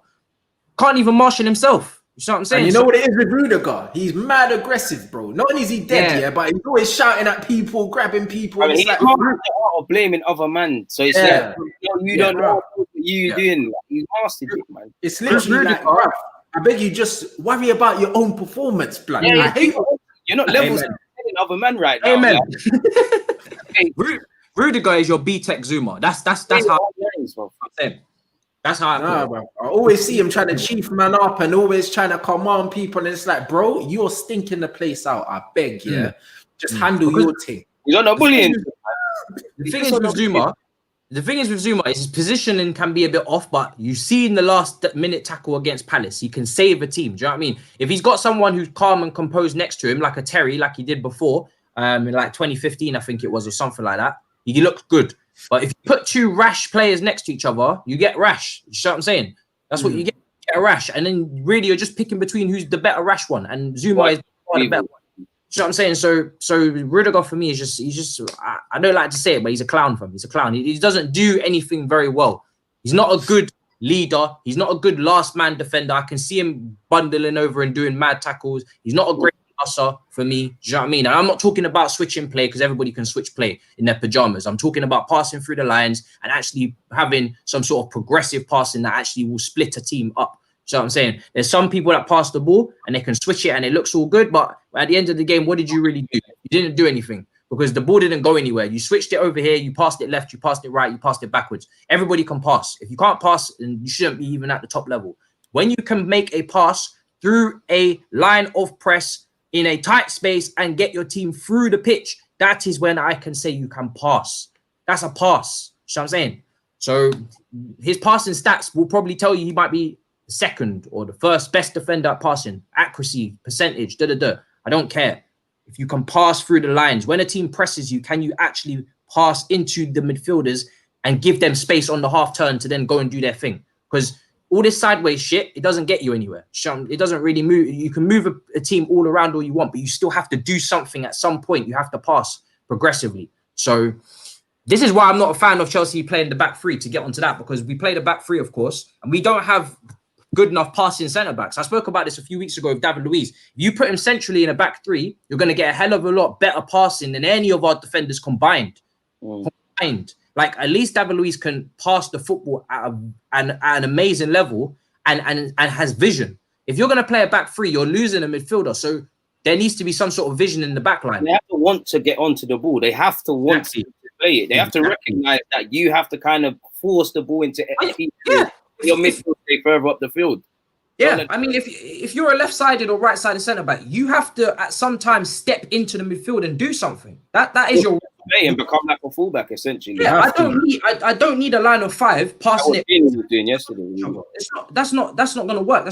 Can't even marshal himself. You know what I'm saying? And you know what it is with Rudiger? He's mad aggressive, bro. Not only is he dead, but he's always shouting at people, grabbing people. I mean, he's like, or blaming other man. So it's like, you don't know what you're doing. Like, you mastered it, man. It's literally like, bro, I beg you, just worry about your own performance, blood. Yeah, you're not levels other man right now. Amen. Rudiger is your B-Tech Zuma. That's how I'm saying. That's how I bro. I always see him trying to chief man up and always trying to command people. And it's like, bro, you're stinking the place out. I beg, just handle your thing. You don't know bullying. The thing is with Zuma is his positioning can be a bit off, but you see in the last minute tackle against Palace, he can save a team. Do you know what I mean? If he's got someone who's calm and composed next to him, like a Terry, like he did before, in like 2015, I think it was, or something like that, he looks good. But if you put two rash players next to each other, you get rash. You know what I'm saying? That's what you get a rash. And then really you're just picking between who's the better rash one. And Zuma is the better one. You know what I'm saying? So Rudiger for me is he's just I don't like to say it, but he's a clown for me. He's a clown. He doesn't do anything very well. He's not a good leader. He's not a good last man defender. I can see him bundling over and doing mad tackles. He's not a great passer for me. Do you know what I mean? And I'm not talking about switching play because everybody can switch play in their pajamas. I'm talking about passing through the lines and actually having some sort of progressive passing that actually will split a team up. You know what I'm saying? There's some people that pass the ball and they can switch it and it looks all good, but at the end of the game, what did you really do? You didn't do anything because the ball didn't go anywhere. You switched it over here, you passed it left, you passed it right, you passed it backwards. Everybody can pass. If you can't pass, then you shouldn't be even at the top level. When you can make a pass through a line of press in a tight space and get your team through the pitch, that is when I can say you can pass. That's a pass. You know what I'm saying? So his passing stats will probably tell you he might be the second or the first best defender at passing, accuracy, percentage, I don't care. If you can pass through the lines, when a team presses you, can you actually pass into the midfielders and give them space on the half turn to then go and do their thing? Because all this sideways shit, it doesn't get you anywhere. It doesn't really move. You can move a team all around all you want, but you still have to do something at some point. You have to pass progressively. So this is why I'm not a fan of Chelsea playing the back three, to get onto that, because we play the back three, of course, and we don't have good enough passing centre-backs. I spoke about this a few weeks ago with David Luiz. If you put him centrally in a back three, you're going to get a hell of a lot better passing than any of our defenders combined. Like, at least David Luiz can pass the football at an amazing level and has vision. If you're going to play a back three, you're losing a midfielder. So there needs to be some sort of vision in the back line. They have to want to get onto the ball. They have to want to play it. They have to recognize that you have to kind of force the ball into your midfield further up the field. Yeah, I mean, if you're a left-sided or right-sided centre-back, you have to at some time step into the midfield and do something. That is your play and become like a fullback, essentially. Yeah, I don't need a line of five passing it. Was doing yesterday. That's not going to work.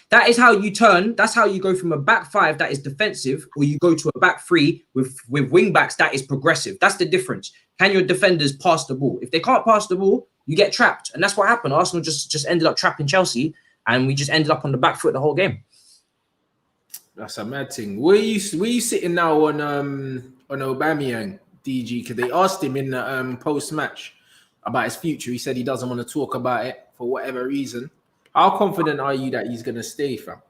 That is how you turn. That's how you go from a back five that is defensive, or you go to a back three with wing backs that is progressive. That's the difference. Can your defenders pass the ball? If they can't pass the ball, you get trapped, and that's what happened. Arsenal just ended up trapping Chelsea, and we just ended up on the back foot the whole game. That's a mad thing. Where you sitting now on Aubameyang, DG? Because they asked him in the post-match about his future. He said he doesn't want to talk about it for whatever reason. How confident are you that he's going to stay, fam?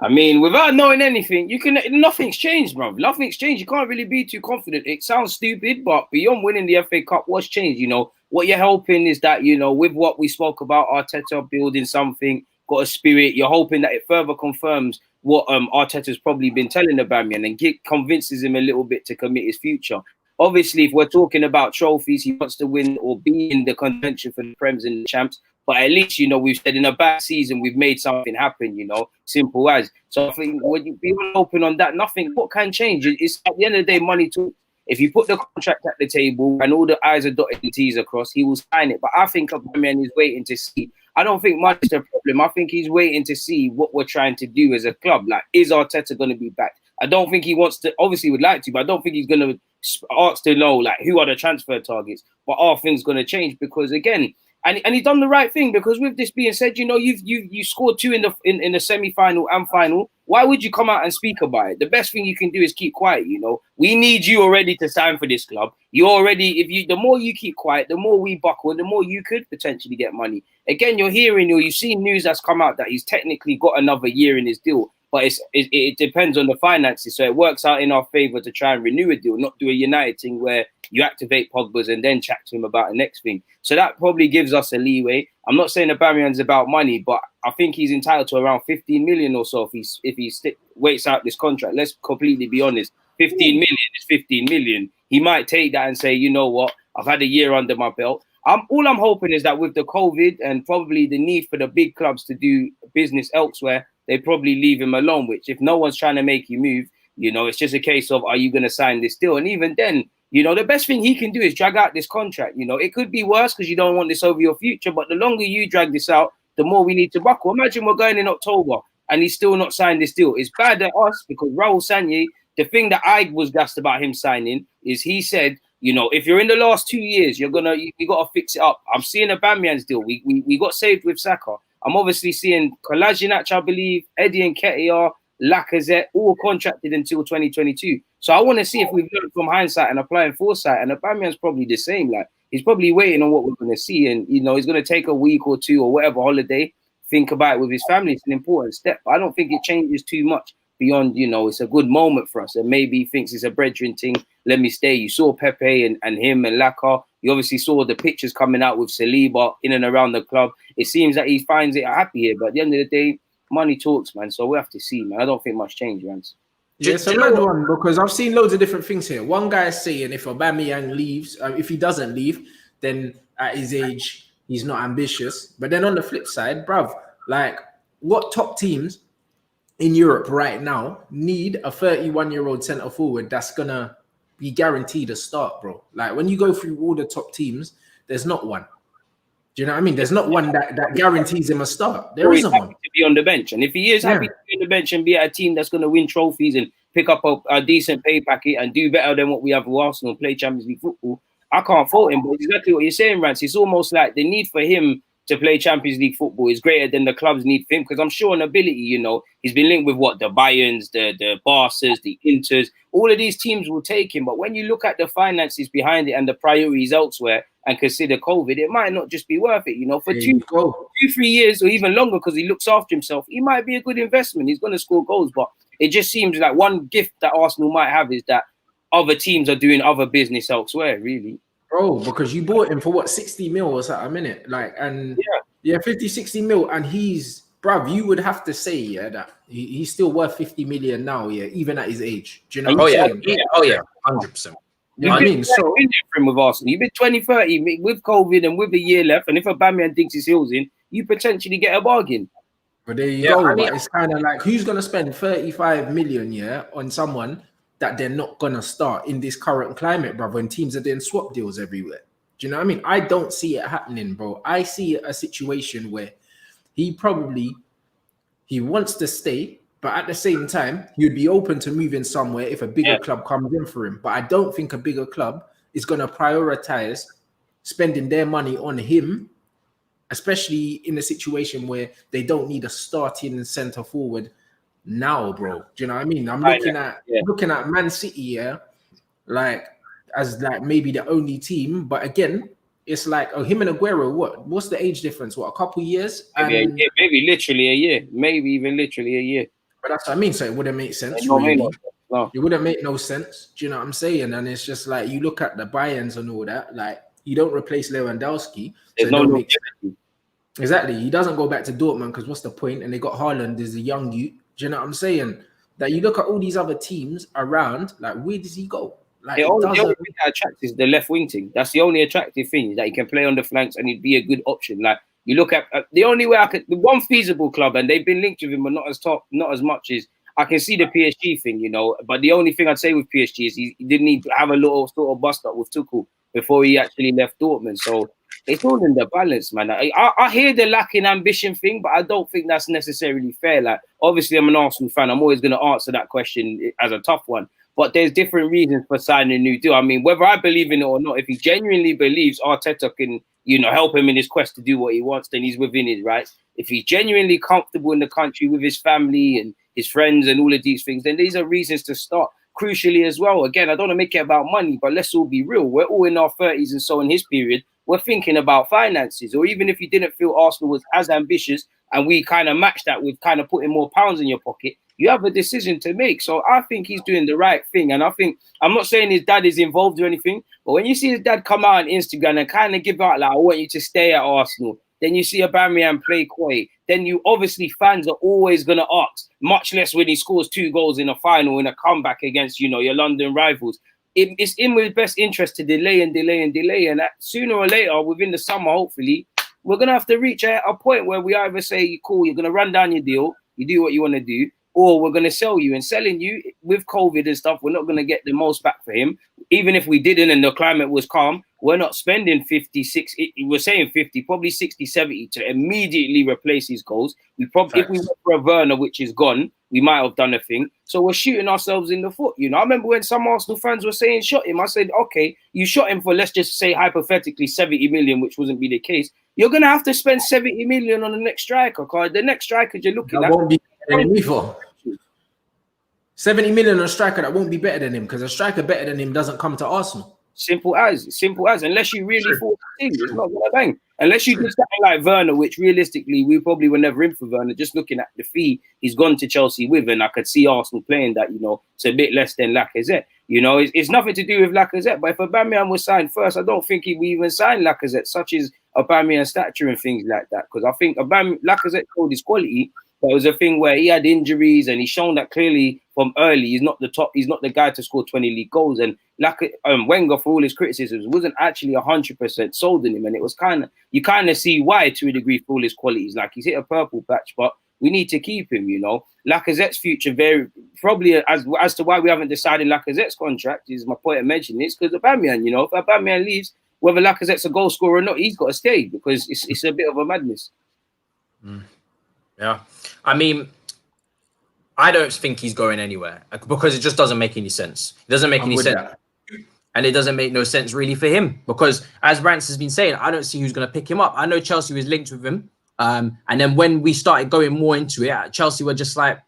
I mean, without knowing anything, nothing's changed, bro. Nothing's changed. You can't really be too confident. It sounds stupid, but beyond winning the FA Cup, what's changed? You know, what you're hoping is that, you know, with what we spoke about, Arteta building something, got a spirit, you're hoping that it further confirms what Arteta's probably been telling Aubameyang and convinces him a little bit to commit his future. Obviously, if we're talking about trophies, he wants to win or be in the contention for the Prems and the Champs. But at least, you know, we've said in a bad season, we've made something happen, you know, simple as. So I think when you be open on that, what can change? It's at the end of the day, money talks. If you put the contract at the table and all the I's are dotted and T's across, he will sign it. But I think Aubameyang is waiting to see. I don't think money's the problem. I think he's waiting to see what we're trying to do as a club. Like, is Arteta going to be back? I don't think he wants to. Obviously, would like to, but I don't think he's going to ask to know, like, who are the transfer targets. But are things going to change? Because again, and he done the right thing, because with this being said, you know, you scored two in the semi-final and final. Why would you come out and speak about it? The best thing you can do is keep quiet. You know, we need you already to sign for this club. You already, the more you keep quiet, the more we buckle, and the more you could potentially get money. Again, you're hearing or you've seen news that's come out that he's technically got another year in his deal. But it depends on the finances. So it works out in our favour to try and renew a deal, not do a United thing where you activate Pogba's and then chat to him about the next thing. So that probably gives us a leeway. I'm not saying Aubameyang's about money, but I think he's entitled to around 15 million or so if he waits out this contract. Let's completely be honest. 15 million is 15 million. He might take that and say, you know what, I've had a year under my belt. All I'm hoping is that with the COVID and probably the need for the big clubs to do business elsewhere, they probably leave him alone, which if no one's trying to make you move, you know, it's just a case of, are you going to sign this deal? And even then, you know, the best thing he can do is drag out this contract. You know, it could be worse because you don't want this over your future, but the longer you drag this out, the more we need to buckle. Imagine we're going in October and he's still not signed this deal. It's bad at us because Raul Sanyi, the thing that I was gassed about him signing is he said, you know, if you're in the last 2 years, you got to fix it up. I'm seeing Aubameyang's deal. We got saved with Saka. I'm obviously seeing Kolasinac, I believe, Eddie Nketiah, Lacazette, all contracted until 2022. So I want to see if we've learned from hindsight and applying foresight. And Aubameyang's probably the same. Like, he's probably waiting on what we're going to see. And, you know, he's going to take a week or two or whatever holiday, think about it with his family. It's an important step. But I don't think it changes too much beyond, you know, it's a good moment for us. And maybe he thinks it's a brethren thing. Let me stay. You saw Pepe and him and Laka. You obviously saw the pictures coming out with Saliba in and around the club. It seems that he finds it happy here. But at the end of the day, money talks, man. So we have to see, man. I don't think much change, Rants. Yeah, it's a mad one because I've seen loads of different things here. One guy is saying if Aubameyang leaves, if he doesn't leave, then at his age, he's not ambitious. But then on the flip side, bruv, like, what top teams in Europe right now need a 31-year-old centre forward that's going to be guaranteed a start, bro? Like, when you go through all the top teams, there's not one. Do you know what I mean? There's not one that guarantees him a start. There Or he's isn't happy one. to be on the bench. And if he is happy to be on the bench and be at a team that's going to win trophies and pick up a decent pay packet and do better than what we have with Arsenal, play Champions League football, I can't fault him. But it's exactly what you're saying, Rants. It's almost like the need for him to play Champions League football is greater than the club's need for him, because I'm sure on ability, you know, he's been linked with the Bayerns, the Barças, the Inters. All of these teams will take him. But when you look at the finances behind it and the priorities elsewhere and consider COVID, it might not just be worth it. You know, for 2-3 years or even longer, because he looks after himself, he might be a good investment. He's going to score goals. But it just seems like one gift that Arsenal might have is that other teams are doing other business elsewhere, really. Bro, because you bought him for what, 60 mil or something a minute? Like, and 50, 60 mil. And he's, bruv, you would have to say, that he's still worth 50 million now, even at his age. Do you know what I'm saying? Oh, yeah, 100%. You know what I mean? So, with Arsenal, you've been 20-30 with COVID and with a year left. And if Aubameyang digs his heels in, you potentially get a bargain. But there you go. But it's kind of like, who's going to spend 35 million, on someone that they're not going to start in this current climate, bro, when teams are doing swap deals everywhere? Do you know what I mean? I don't see it happening, bro. I see a situation where he wants to stay, but at the same time, he'd be open to moving somewhere if a bigger club comes in for him. But I don't think a bigger club is going to prioritize spending their money on him, especially in a situation where they don't need a starting centre forward now, bro. Do you know what I mean? I'm looking at Man City, like as like maybe the only team, but again, it's like him and Aguero. What's the age difference? What, a couple years? Maybe literally a year, maybe even literally a year. But that's what I mean. So it wouldn't make sense. No. It wouldn't make no sense. Do you know what I'm saying? And it's just like you look at the Bayerns and all that. Like you don't replace Lewandowski. So exactly. He doesn't go back to Dortmund because what's the point? And they got Haaland as a young youth. Do you know what I'm saying? That you look at all these other teams around, like where does he go? Like the only thing that attracts is the left wing thing. That's the only attractive thing, is that he can play on the flanks and he'd be a good option. Like you look at the only way the one feasible club, and they've been linked with him, but not as much as I can see the PSG thing, you know. But the only thing I'd say with PSG is he didn't need to have a little sort of bust up with Tuchel before he actually left Dortmund. So it's all in the balance, man. I hear the lacking ambition thing, but I don't think that's necessarily fair. Like, obviously, I'm an Arsenal fan. I'm always going to answer that question as a tough one. But there's different reasons for signing a new deal. I mean, whether I believe in it or not, if he genuinely believes Arteta can, you know, help him in his quest to do what he wants, then he's within his rights. If he's genuinely comfortable in the country with his family and his friends and all of these things, then these are reasons to start. Crucially as well, again, I don't want to make it about money, but let's all be real. We're all in our 30s and so in his period, we're thinking about finances. Or even if you didn't feel Arsenal was as ambitious and we kind of matched that with kind of putting more pounds in your pocket, you have a decision to make. So I think he's doing the right thing. And I think, I'm not saying his dad is involved or anything, but when you see his dad come out on Instagram and kind of give out, like, I want you to stay at Arsenal, then you see Aubameyang play coy, then you obviously fans are always going to ask, much less when he scores 2 goals in a final in a comeback against, you know, your London rivals. It's in his best interest to delay. And sooner or later, within the summer, hopefully, we're going to have to reach a point where we either say, cool, you're going to run down your deal, you do what you want to do, or we're going to sell you. And selling you with COVID and stuff, we're not going to get the most back for him. Even if we didn't and the climate was calm, we're not spending 50, 60, we're saying 50, probably 60, 70 to immediately replace his goals. We probably, if we went for a Werner, which is gone, we might have done a thing. So we're shooting ourselves in the foot. You know, I remember when some Arsenal fans were saying shot him, I said, okay, you shot him for, let's just say hypothetically 70 million, which wouldn't be the case. You're going to have to spend 70 million on the next striker, because the next striker you're looking at won't be 70 million on a striker that won't be better than him, because a striker better than him doesn't come to Arsenal. Simple as. Unless you really thought it's not gonna bang. Unless you did something like Werner, which realistically we probably were never in for Werner. Just looking at the fee he's gone to Chelsea with, and I could see Arsenal playing that. You know, it's a bit less than Lacazette. You know, it's nothing to do with Lacazette. But if Aubameyang was signed first, I don't think he would even sign Lacazette, such as Aubameyang's stature and things like that. Because I think Lacazette showed his quality. But it was a thing where he had injuries and he's shown that clearly from early he's not the guy to score 20 league goals. And Wenger, for all his criticisms, wasn't actually 100% sold in him. And it was you kind of see why to a degree for all his qualities. Like, he's hit a purple patch, but we need to keep him, you know. Lacazette's future probably as to why we haven't decided Lacazette's contract is my point of mentioning this, because Aubameyang, you know, if Aubameyang leaves, whether Lacazette's a goal scorer or not, he's got to stay because it's a bit of a madness. Yeah, I mean, I don't think he's going anywhere because it just doesn't make any sense. It doesn't make any sense. That. And it doesn't make no sense really for him because, as Rants has been saying, I don't see who's going to pick him up. I know Chelsea was linked with him. And then when we started going more into it, Chelsea were just like,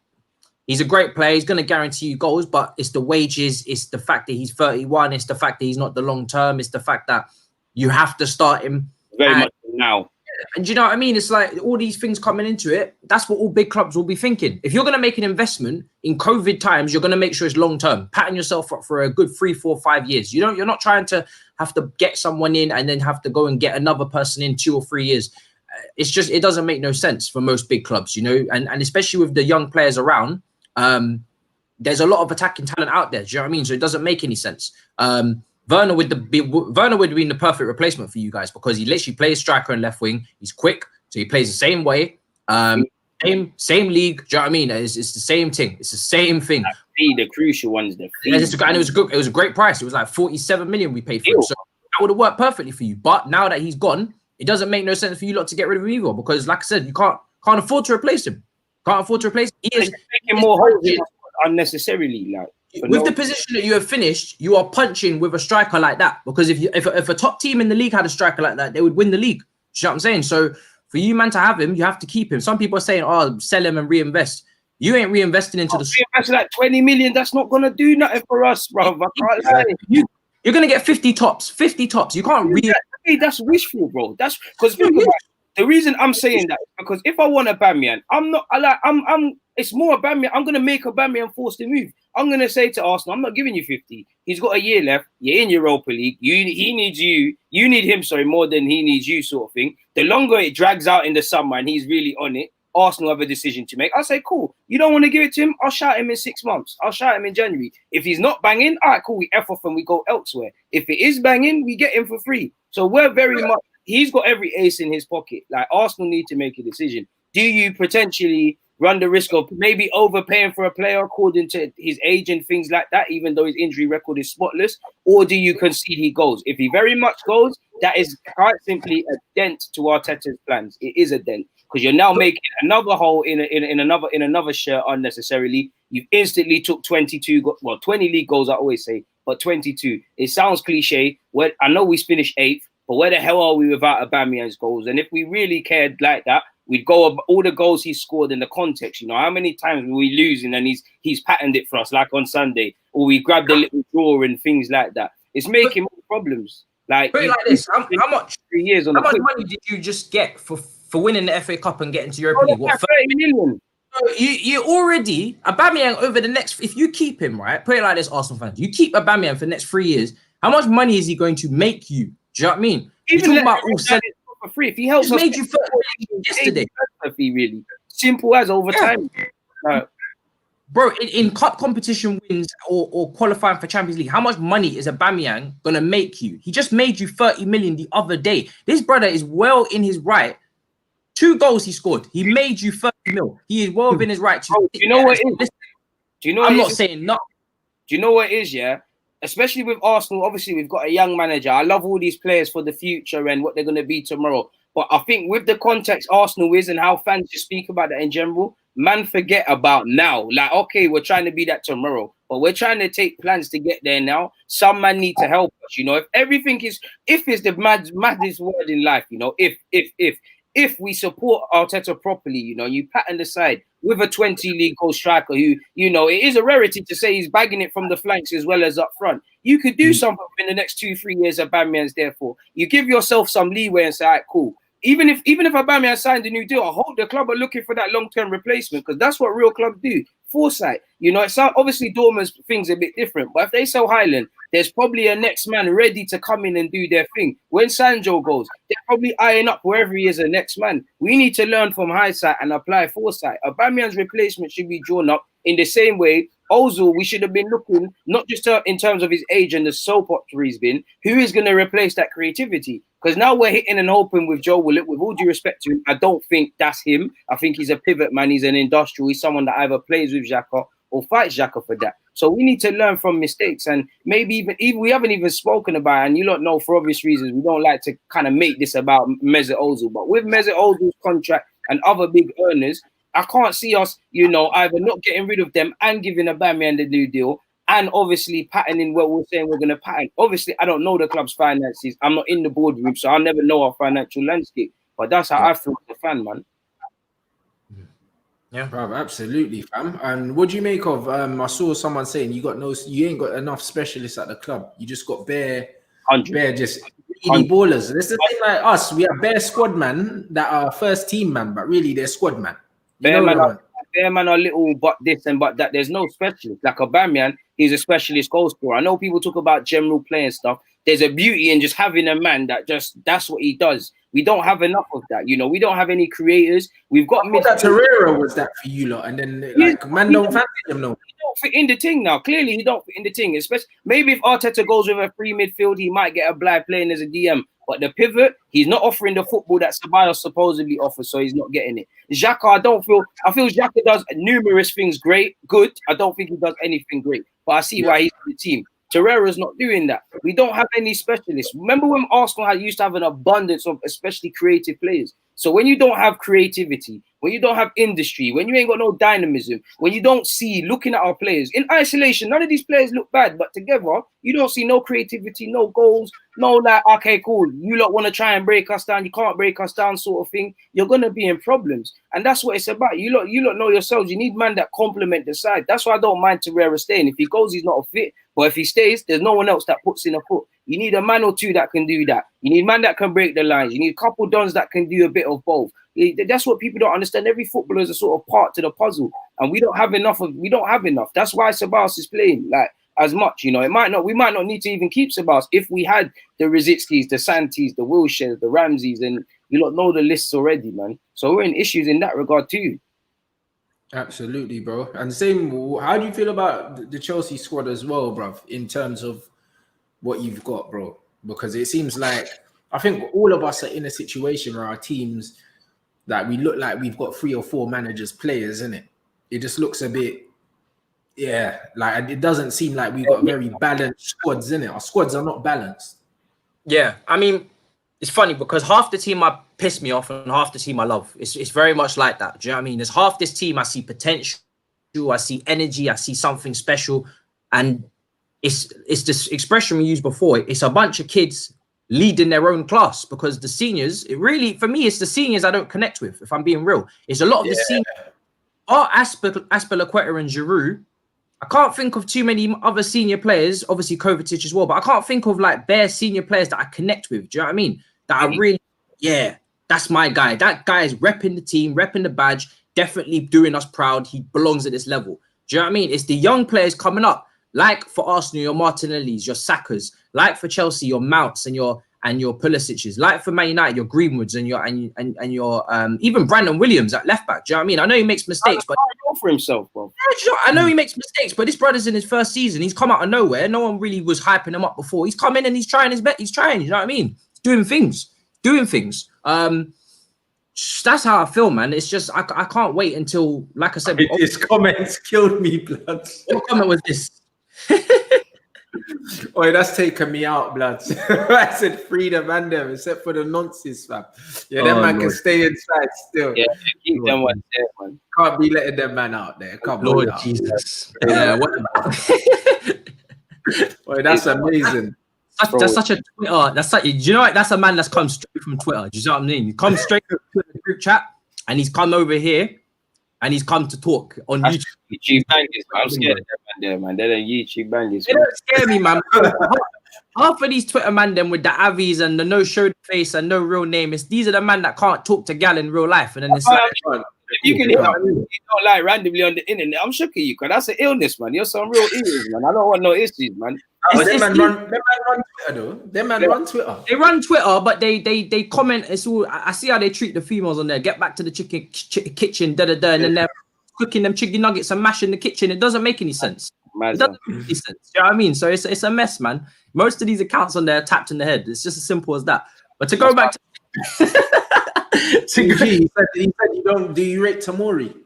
he's a great player. He's going to guarantee you goals, but it's the wages. It's the fact that he's 31. It's the fact that he's not the long term. It's the fact that you have to start him. Very much now. And do you know what I mean? It's like all these things coming into it. That's what all big clubs will be thinking. If you're going to make an investment in COVID times, you're going to make sure it's long term. Patting yourself up for a good 3, 4, 5 years. You're not trying to have to get someone in and then have to go and get another person in 2 or 3 years. It's just, it doesn't make no sense for most big clubs, you know, and especially with the young players around. There's a lot of attacking talent out there. Do you know what I mean? So it doesn't make any sense. Werner would have been the perfect replacement for you guys because he literally plays striker and left wing. He's quick, so he plays the same way. Same league. Do you know what I mean? It's the same thing. It's the same thing. The crucial ones. And it was good. It was a great price. It was like 47 million we paid for him. So that would have worked perfectly for you. But now that he's gone, it doesn't make no sense for you lot to get rid of him either because, like I said, you can't afford to replace him. Can't afford to replace him. He is making more holes unnecessarily. Like with the position that you have finished, you are punching with a striker like that. Because if a top team in the league had a striker like that, they would win the league. You know what I'm saying? So for you, man, to have him, you have to keep him. Some people are saying, "Oh, sell him and reinvest." You ain't reinvesting into the. That's like 20 million. That's not gonna do nothing for us, bro. I can't lie. You're gonna get 50 tops. 50 tops. You can't that's wishful, bro. That's because the reason I'm saying that is because if I want Aubameyang, it's more Aubameyang. I'm gonna make Aubameyang force to move. I'm gonna say to Arsenal, I'm not giving you 50. He's got a year left. You're in Europa League. He needs you. You need him, sorry, more than he needs you, sort of thing. The longer it drags out in the summer and he's really on it, Arsenal have a decision to make. I'll say, cool. You don't want to give it to him? I'll shout him in 6 months. I'll shout him in January. If he's not banging, all right, cool. We F off and we go elsewhere. If it is banging, we get him for free. So we're very much. He's got every ace in his pocket. Like Arsenal need to make a decision. Do you potentially run the risk of maybe overpaying for a player according to his age and things like that, even though his injury record is spotless? Or do you concede he goes? If he very much goes, that is quite simply a dent to Arteta's plans. It is a dent because you're now making another hole in another shirt unnecessarily. You instantly took 20 league goals, I always say, but 22. It sounds cliche. I know we finished 8th. But where the hell are we without Aubameyang's goals? And if we really cared like that, we'd go all the goals he scored in the context. You know, how many times were we losing and he's patterned it for us, like on Sunday, or we grabbed a little draw and things like that. It's making more problems. Like, put it like this: how much 3 years on how much money did you just get for winning the FA Cup and getting to Europa League? What, 30 million? You already Aubameyang over the next. If you keep him, right, put it like this, Arsenal fans: you keep Aubameyang for the next 3 years. How much money is he going to make you? Do you know what I mean? Even about all for free. If he helps us, made you yesterday. Really simple as over time. Bro, in cup competition wins or qualifying for Champions League, how much money is Aubameyang gonna make you? He just made you 30 million the other day. This brother is well in his right. 2 goals he scored. He made you 30 mil. He is well within his right. Do you know what it is? Do you know? I'm not saying nothing. Do you know what it is? Yeah. Especially with Arsenal, obviously, we've got a young manager. I love all these players for the future and what they're going to be tomorrow. But I think with the context Arsenal is and how fans just speak about that in general, man, forget about now. Like, okay, we're trying to be that tomorrow, but we're trying to take plans to get there now. Some man need to help us, you know. If everything is, if is the maddest word in life, you know, if we support Arteta properly, you know, you pattern the side with a 20 league goal striker who, you know, it is a rarity to say he's bagging it from the flanks as well as up front. You could do something in the next 2-3 years Aubameyang's there for. You give yourself some leeway and say, all right, cool. Even if Aubameyang signed a new deal, I hope the club are looking for that long-term replacement because that's what real clubs do. Foresight. You know, it's obviously Dorman's thing's a bit different, but if they sell Highland, there's probably a next man ready to come in and do their thing. When Sancho goes, they're probably eyeing up wherever he is a next man. We need to learn from hindsight and apply foresight. Aubameyang's replacement should be drawn up in the same way. Ozil, we should have been looking, not just in terms of his age and the soap opera he's been, who is going to replace that creativity? Because now we're hitting and hoping with Joe Willock, with all due respect to him, I don't think that's him. I think he's a pivot man. He's an industrial. He's someone that either plays with Xhaka or fight Xhaka for that. So we need to learn from mistakes, and maybe even we haven't even spoken about it, and you don't know for obvious reasons. We don't like to kind of make this about Mesut Ozil, but with Mesut Ozil's contract and other big earners, I can't see us, you know, either not getting rid of them and giving Aubameyang the new deal, and obviously patterning what we're saying we're going to pattern. Obviously, I don't know the club's finances. I'm not in the boardroom, so I'll never know our financial landscape. But that's how I feel as a fan, man. Yeah, bro, absolutely, fam. And what do you make of? I saw someone saying you ain't got enough specialists at the club. You just got bare just really ballers. That's the thing, like us. We have bare squad man that are first team man, but really they're squad man. Bare man are little but this and but that. There's no specialist. Like Aubameyang, he's a specialist goal scorer. I know people talk about general play and stuff. There's a beauty in just having a man that's what he does. We don't have enough of that, you know. We don't have any creators. We've got that Torreira was that for you lot, and then like man don't fancy him no. He don't fit in the thing now. Clearly, he don't fit in the thing. Especially maybe if Arteta goes with a free midfield, he might get a blind playing as a DM. But the pivot, he's not offering the football that Ceballos supposedly offers, so he's not getting it. Xhaka, I feel Xhaka does numerous things good. I don't think he does anything great, but I see why he's in the team. Torreira's not doing that. We don't have any specialists. Remember when Arsenal used to have an abundance of especially creative players? So when you don't have creativity, when you don't have industry, when you ain't got no dynamism, when you don't see looking at our players in isolation, none of these players look bad, but together you don't see no creativity, no goals, no like, okay, cool, you lot want to try and break us down, you can't break us down sort of thing. You're gonna be in problems, and that's what it's about. You lot know yourselves. You need man that complement the side. That's why I don't mind Torreira staying. If he goes, he's not a fit, but if he stays, there's no one else that puts in a foot. You need a man or two that can do that. You need man that can break the lines. You need a couple dons that can do a bit of both. That's what people don't understand. Every footballer is a sort of part to the puzzle, and we don't have enough. That's why Ceballos is playing like as much. You know, we might not need to even keep Ceballos if we had the Rosicki's, the Santis, the Wilsheres, the Ramseys, and you lot know the lists already, man. So we're in issues in that regard too. Absolutely, bro. And same, how do you feel about the Chelsea squad as well, bro, in terms of what you've got, bro? Because it seems like I think all of us are in a situation where our teams, like, we look like we've got 3 or 4 managers, players, isn't it? It just looks a bit, like it doesn't seem like we've got very balanced squads, in it. Our squads are not balanced. Yeah, I mean, it's funny because half the team I piss me off and half the team I love. It's very much like that. Do you know what I mean? There's half this team I see potential, I see energy, I see something special, and it's this expression we used before. It's a bunch of kids leading their own class, because the seniors, it really, for me, it's the seniors I don't connect with, if I'm being real. It's a lot of the seniors. Aspilicueta and Giroud, I can't think of too many other senior players, obviously Kovacic as well, but I can't think of like bare senior players that I connect with. Do you know what I mean? That I really, that's my guy. That guy is repping the team, repping the badge, definitely doing us proud. He belongs at this level. Do you know what I mean? It's the young players coming up. Like for Arsenal, your Martinellis, your Sakas. Like for Chelsea, your Mounts and your Pulisic's. Like for Man United, your Greenwoods and your even Brandon Williams at left back. Do you know what I mean? I know he makes mistakes, but for himself, bro. I know he makes mistakes, but this brother's in his first season. He's come out of nowhere. No one really was hyping him up before. He's come in and he's trying his best. He's trying. You know what I mean? He's doing things. That's how I feel, man. It's just I can't wait until, like I said, his comments killed me, blood. What comment was this? Oh, that's taking me out, blood. I said free the man them, except for the nonsense, fam. Yeah, that man can stay inside still. Yeah, keep them one there, man. Can't be letting them man out there. Come Lord on, Jesus. Yeah, what Boy, that's amazing. That's such a Twitter. That's such. Do you know what? That's a man that's come straight from Twitter. Do you know what I mean? He comes straight from the group chat, and he's come over here, and he's come to talk on YouTube. YouTube bangers, I'm scared of that man there, man. They're YouTube bangers. They don't scare me, man. Half of these Twitter man them with the Avies and the no show face and no real name. These are the man that can't talk to gal in real life, and then it's like. You can hit up, you don't like randomly on the internet. I'm shook at you, because that's an illness, man. You're some real illness, man. I don't want no issues, man. Them man run Twitter, though. Them man run Twitter. They run Twitter, but they comment. It's all. I see how they treat the females on there. Get back to the kitchen, and then they're cooking them chicken nuggets and mash in the kitchen. It doesn't make any sense. It doesn't make any sense. You know what I mean? So it's a mess, man. Most of these accounts on there are tapped in the head. It's just as simple as that. But to go back to he said you don't. Do you rate Tomori?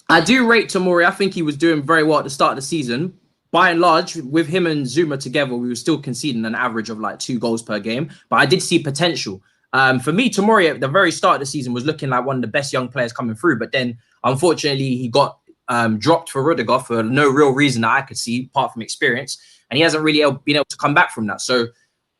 I do rate Tomori. I think he was doing very well at the start of the season. By and large, with him and Zuma together, we were still conceding an average of like 2 goals per game. But I did see potential. For me, Tomori at the very start of the season was looking like one of the best young players coming through. But then, unfortunately, he got dropped for Rudiger for no real reason that I could see, apart from experience. And he hasn't really been able to come back from that. So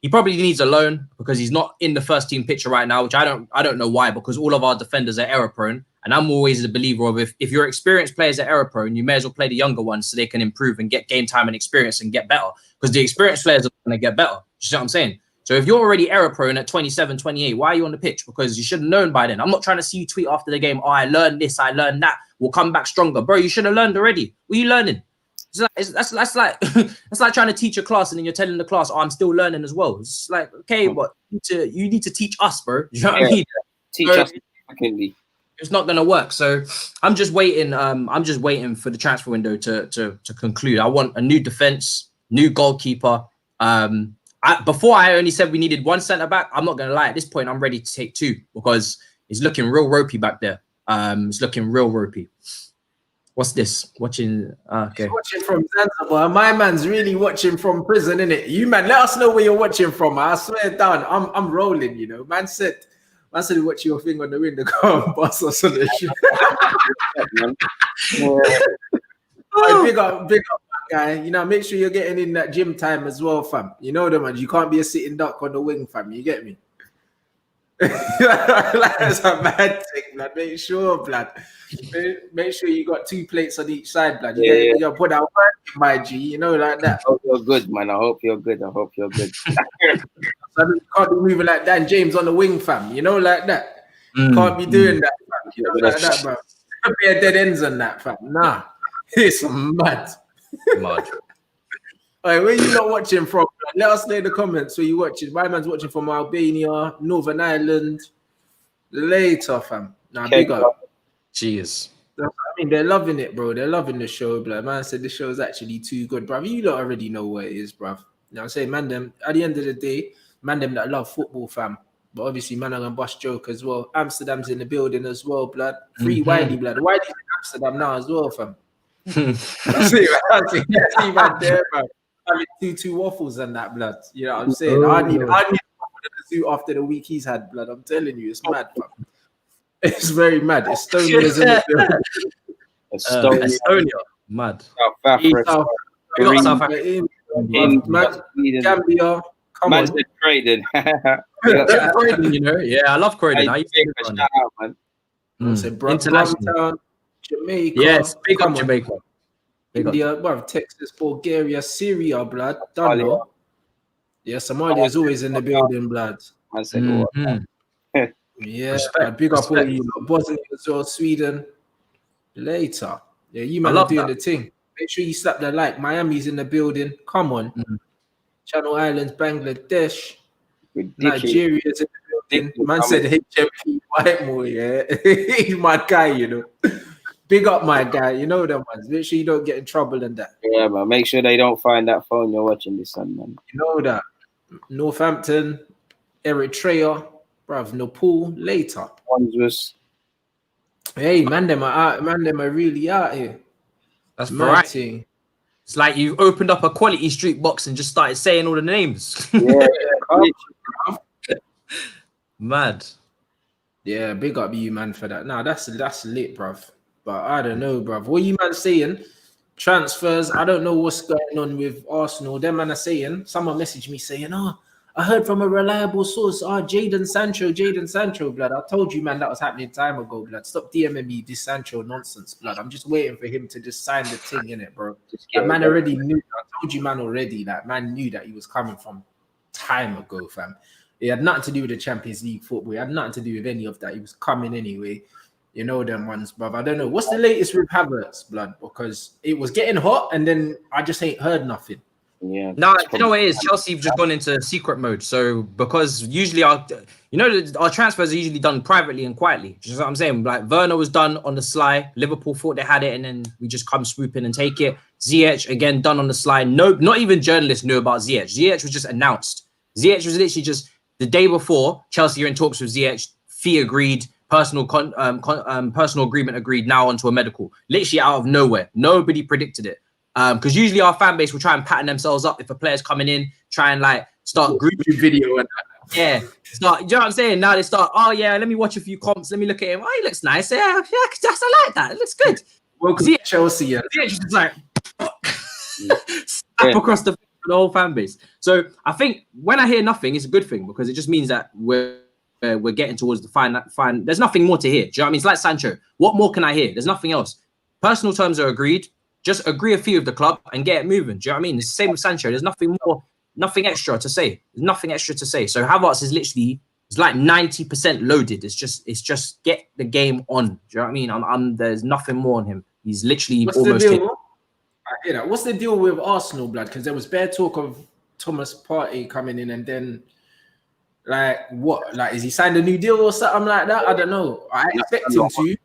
he probably needs a loan because he's not in the first team picture right now, which I don't know why, because all of our defenders are error prone. And I'm always a believer of if your experienced players are error prone, you may as well play the younger ones so they can improve and get game time and experience and get better. Because the experienced players are going to get better. You see what I'm saying? So if you're already error prone at 27, 28, why are you on the pitch? Because you should have known by then. I'm not trying to see you tweet after the game, oh, I learned this, I learned that. We'll come back stronger. Bro, you should have learned already. What are you learning? That's like that's like trying to teach a class and then you're telling the class, oh, I'm still learning as well. It's like, okay, but you need to teach us, bro. You know what I mean? Teach us. It's not gonna work. So I'm just waiting. I'm just waiting for the transfer window to conclude. I want a new defense, new goalkeeper. Before I only said we needed 1 centre back. I'm not gonna lie. At this point, I'm ready to take 2 because it's looking real ropey back there. It's looking real ropey. What's this? Watching? Okay. He's watching from Zanzibar. My man's really watching from prison, innit? You man, let us know where you're watching from. I swear down, I'm rolling. You know, man said watch your thing on the window. Go and bust us on the shit. Big up, guy. You know, make sure you're getting in that gym time as well, fam. You know the man. You can't be a sitting duck on the wing, fam. You get me? That's a bad thing, blood. Make sure, blood. Make sure you got 2 plates on each side, blood. You gotta put that work in, my G. You know, like that. I hope you're good, man. I hope you're good. So you can't be moving like Dan James on the wing, fam. You know, like that. Can't be doing that, fam. You know, like that, bro. Can't be a dead ends on that, fam. Nah, it's mad. Alright, where you not watching from? Let us know in the comments where you watching. My man's watching from Albania, Northern Ireland. Later, fam. Nah, big up. Cheers. I mean, they're loving it, bro. They're loving the show, bro. Man said the show is actually too good, bro. You lot already know what it is, bro. You know what I'm saying? Man, them, at the end of the day, man, them that love football, fam. But obviously, man, I'm gonna bust joke as well. Amsterdam's in the building as well, blood. Free Wiley, blood. Wiley's in Amsterdam now as well, fam. see man there, bro. I mean, 2 waffles and that, blood. You know what I'm saying? I need the zoo after the week he's had, blood. I'm telling you, it's mad, fam. It's very mad. Estonia's in the building. Estonia. Mad. South Africa. Gambia. Come on. Croydon. Croydon, you know? Yeah, I love Croydon. I used to shout out, man. International. Jamaica. Yes, big up Jamaica. India, bro, Texas, Bulgaria, Syria, blood. Don't know. Yeah, Somalia is always in the building, blood. I said, yeah, big up all you. Bosnia as well, Sweden. Later. Yeah, you man are doing the thing. Make sure you slap the like. Miami's in the building. Come on. Channel Islands, Bangladesh. Nigeria's in the building. Man said HMP Whitemore, yeah. He's my guy, you know. Big up, my guy. You know them ones. Make sure you don't get in trouble in that. Yeah, man. Make sure they don't find that phone you're watching this on, man. You know that. Northampton, Eritrea, bruv, Nepal, later. Hey, man, them are out. Man, them are really out here. That's right. It's like you opened up a Quality Street box and just started saying all the names. Yeah. Mad. Yeah, big up you, man, for that. Nah, that's lit, bruv. But I don't know, bruv. What you man saying? Transfers. I don't know what's going on with Arsenal. Them man are saying. Someone messaged me saying, "Oh, I heard from a reliable source. Jadon Sancho, blood. I told you, man, that was happening time ago, blood. Stop DMing me this Sancho nonsense, blood. I'm just waiting for him to just sign the thing in it, bro. That man already knew. I told you, man, already. That man knew that he was coming from time ago, fam. It had nothing to do with the Champions League football. It had nothing to do with any of that. He was coming anyway. You know them ones, bruv. I don't know. What's the latest with Havertz, blood? Because it was getting hot and then I just ain't heard nothing. Yeah. No, you know what it is? Chelsea have just gone into secret mode. So because usually our transfers are usually done privately and quietly. You know what I'm saying? Like Werner was done on the sly. Liverpool thought they had it and then we just come swoop in and take it. Ziyech again done on the sly. No, not even journalists knew about Ziyech. Ziyech was just announced. Ziyech was literally just the day before. Chelsea are in talks with Ziyech. Fee agreed. personal personal agreement agreed, now onto a medical. Literally out of nowhere. Nobody predicted it. Because usually our fan base will try and pattern themselves up if a player's coming in, try and like start grouping video and yeah. Start, you know what I'm saying? Now they start, oh yeah, let me watch a few comps, let me look at him. Oh, he looks nice. Yeah, I like that. It looks good. Welcome to Chelsea. Yeah. Just like slap across the whole fan base. So I think when I hear nothing, it's a good thing because it just means that we're getting towards the fine. There's nothing more to hear. Do you know what I mean? It's like Sancho. What more can I hear? There's nothing else. Personal terms are agreed. Just agree a fee with the club and get it moving. Do you know what I mean? It's the same with Sancho. There's nothing more, nothing extra to say. There's nothing extra to say. So Havertz is literally, it's like 90% loaded. It's just get the game on. Do you know what I mean? There's nothing more on him. He's literally almost hit. I hear that. What's the deal with Arsenal, blood? Because there was bare talk of Thomas Partey coming in and then like what? Like is he signed a new deal or something like that? I don't know. I expect him to.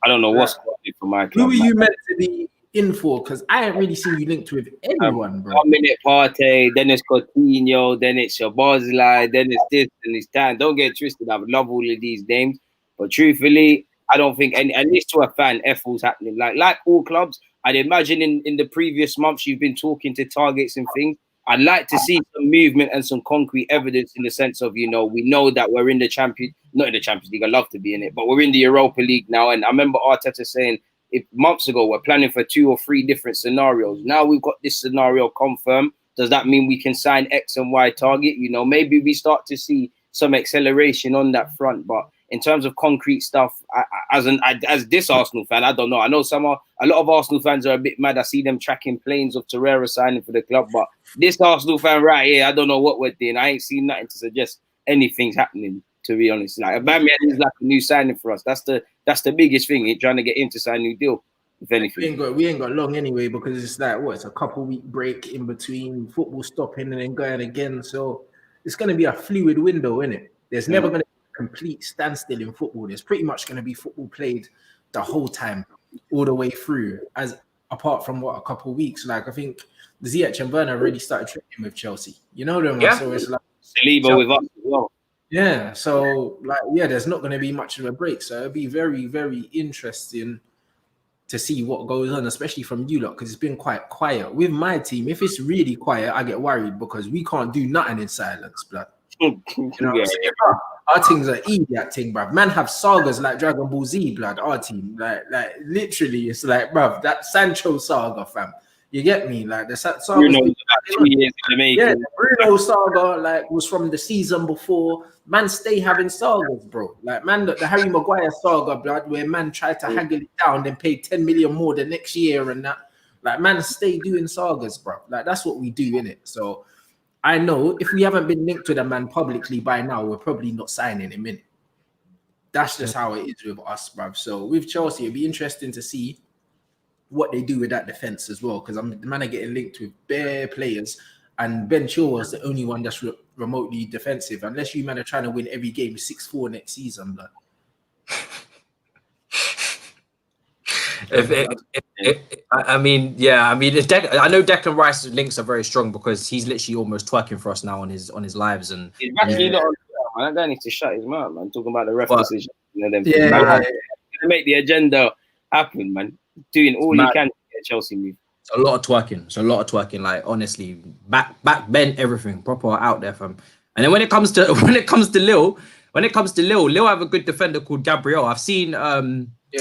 I don't know what's going on for my club. Who are you meant to be in for? Because I haven't really seen you linked with anyone, bro. 1 minute Partey, then it's Coutinho, then it's Szoboszlai, then it's this and it's that. Don't get twisted. I love all of these names, but truthfully, I don't think any, at least to a fan, F-all's happening. Like all clubs, I'd imagine in the previous months you've been talking to targets and things. I'd like to see some movement and some concrete evidence in the sense of, we know that we're in the not in the Champions League, I'd love to be in it, but we're in the Europa League now. And I remember Arteta saying, if months ago we're planning for 2 or 3 different scenarios. Now we've got this scenario confirmed. Does that mean we can sign X and Y target? Maybe we start to see some acceleration on that front. But in terms of concrete stuff, as this Arsenal fan, I don't know. I know a lot of Arsenal fans are a bit mad. I see them tracking planes of Torreira signing for the club. But this Arsenal fan right here, I don't know what we're doing. I ain't seen nothing to suggest anything's happening, to be honest. Like Aubameyang is like a new signing for us. That's the biggest thing. He's trying to get him to sign a new deal, if anything. We ain't got long anyway because it's like it's a couple week break in between football stopping and then going again. So it's going to be a fluid window, isn't it? There's never going to be a complete standstill in football. There's pretty much going to be football played the whole time, all the way through. Apart from a couple of weeks. Like I think Ziyech and Werner already started training with Chelsea. You know them, yeah. So it's like Saliba with us as well. Yeah, so there's not going to be much of a break. So it'll be very, very interesting to see what goes on, especially from you lot, because it's been quite quiet. With my team, if it's really quiet, I get worried because we can't do nothing in silence, blood. You know what I'm saying? Our things are easy, that thing, bruv. Man have sagas like Dragon Ball Z, blood. Our team, like literally, it's like, bruv, that Sancho saga, fam. You get me? Like the saga. Bruno was about 2 years in the making. Yeah, the Bruno saga was from the season before. Man, stay having sagas, bro. Like man, the Harry Maguire saga, blood, where man tried to haggle it down, then pay 10 million more the next year and that. Like man, stay doing sagas, bro. Like that's what we do, innit? So I know if we haven't been linked to the man publicly by now, we're probably not signing him in. That's just how it is with us, bruv. So with Chelsea, it'd be interesting to see what they do with that defense as well, because the man are getting linked with bare players, and Ben Chilwell is the only one that's remotely defensive. Unless you man are trying to win every game 6-4 next season, blood. I know Declan Rice's links are very strong because he's literally almost twerking for us now on his lives, and he's actually not on man. That guy needs to shut his mouth, man. Talking about the references, to make the agenda happen, man. Doing all he can to get Chelsea move. It's a lot of twerking. Like honestly, back bend everything proper out there, fam. And then when it comes to Lille, Lille have a good defender called Gabriel. I've seen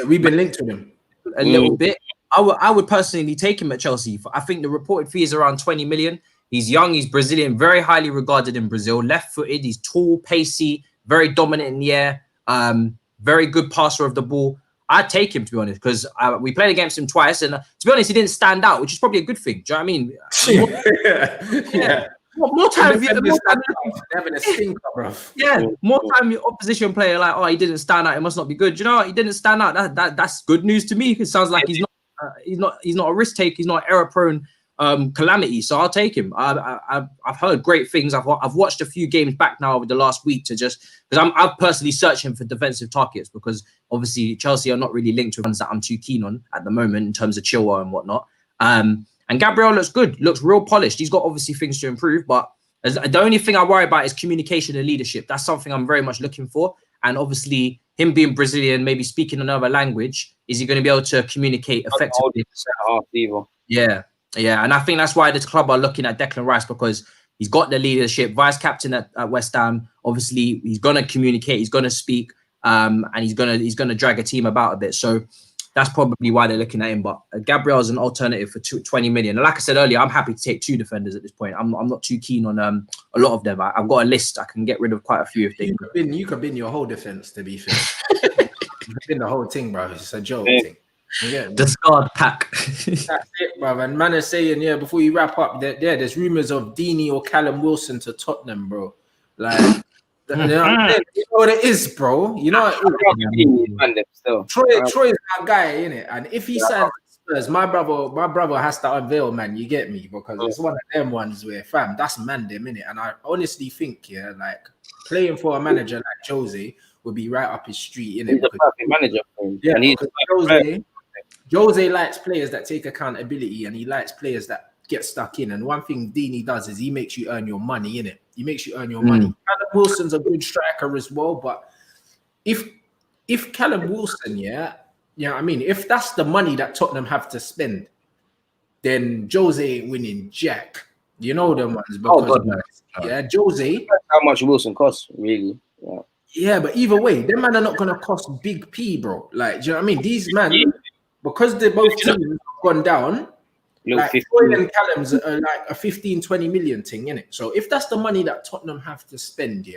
we've been linked to him a little bit. I would personally take him at Chelsea. I think the reported fee is around 20 million. He's young, he's Brazilian, very highly regarded in Brazil. Left-footed, he's tall, pacey, very dominant in the air, very good passer of the ball. I'd take him, to be honest, because we played against him twice, and to be honest, he didn't stand out, which is probably a good thing. Do you know what I mean? Yeah. More time having a stinker, bro. Yeah, more time your opposition player like, oh, he didn't stand out, it must not be good. Do you know what? He didn't stand out. That's good news to me. It sounds like he's not a risk taker, he's not error prone calamity. So I'll take him. I've heard great things. I've watched a few games back now over the last week to just because I'm personally searching for defensive targets, because obviously Chelsea are not really linked to ones that I'm too keen on at the moment in terms of Chilwell and whatnot. And Gabriel looks good, looks real polished. He's got obviously things to improve, but the only thing I worry about is communication and leadership. That's something I'm very much looking for. And obviously, him being Brazilian, maybe speaking another language, is he going to be able to communicate effectively? Yeah. And I think that's why this club are looking at Declan Rice, because he's got the leadership, vice captain at West Ham. Obviously, he's going to communicate, he's going to speak, and he's going to drag a team about a bit. So that's probably why they're looking at him. But Gabriel's an alternative for 20 million. And like I said earlier, I'm happy to take 2 defenders at this point. I'm not too keen on a lot of them. I've got a list. I can get rid of quite a few if they. You could bin your whole defense, to be fair. You could bin the whole thing, bro. It's a joke thing. Discard pack. That's it, bro. And man is saying, before you wrap up, there's rumors of Deeney or Callum Wilson to Tottenham, bro. Like, you know what it is, bro. You know what it is. Troy's that guy, innit? And if he signs Spurs, my brother has to unveil, man. You get me? Because it's one of them ones where, fam, that's Mandem, innit? And I honestly think, like playing for a manager like Jose would be right up his street, innit? He's a perfect manager for him. Yeah, and Jose likes players that take accountability, and he likes players that get stuck in. And one thing Deeney does is he makes you earn your money, innit? He makes you earn your money. Callum Wilson's a good striker as well, but if Callum Wilson, if that's the money that Tottenham have to spend, then Jose ain't winning jack. You know them ones. Because, Jose. That's how much Wilson costs, really. Yeah, but either way, them man are not gonna cost big P, bro. Like, do you know what I mean? These man, because they both teams have gone down, like Troy and Callum's are like a 15-20 million thing, innit? So if that's the money that Tottenham have to spend,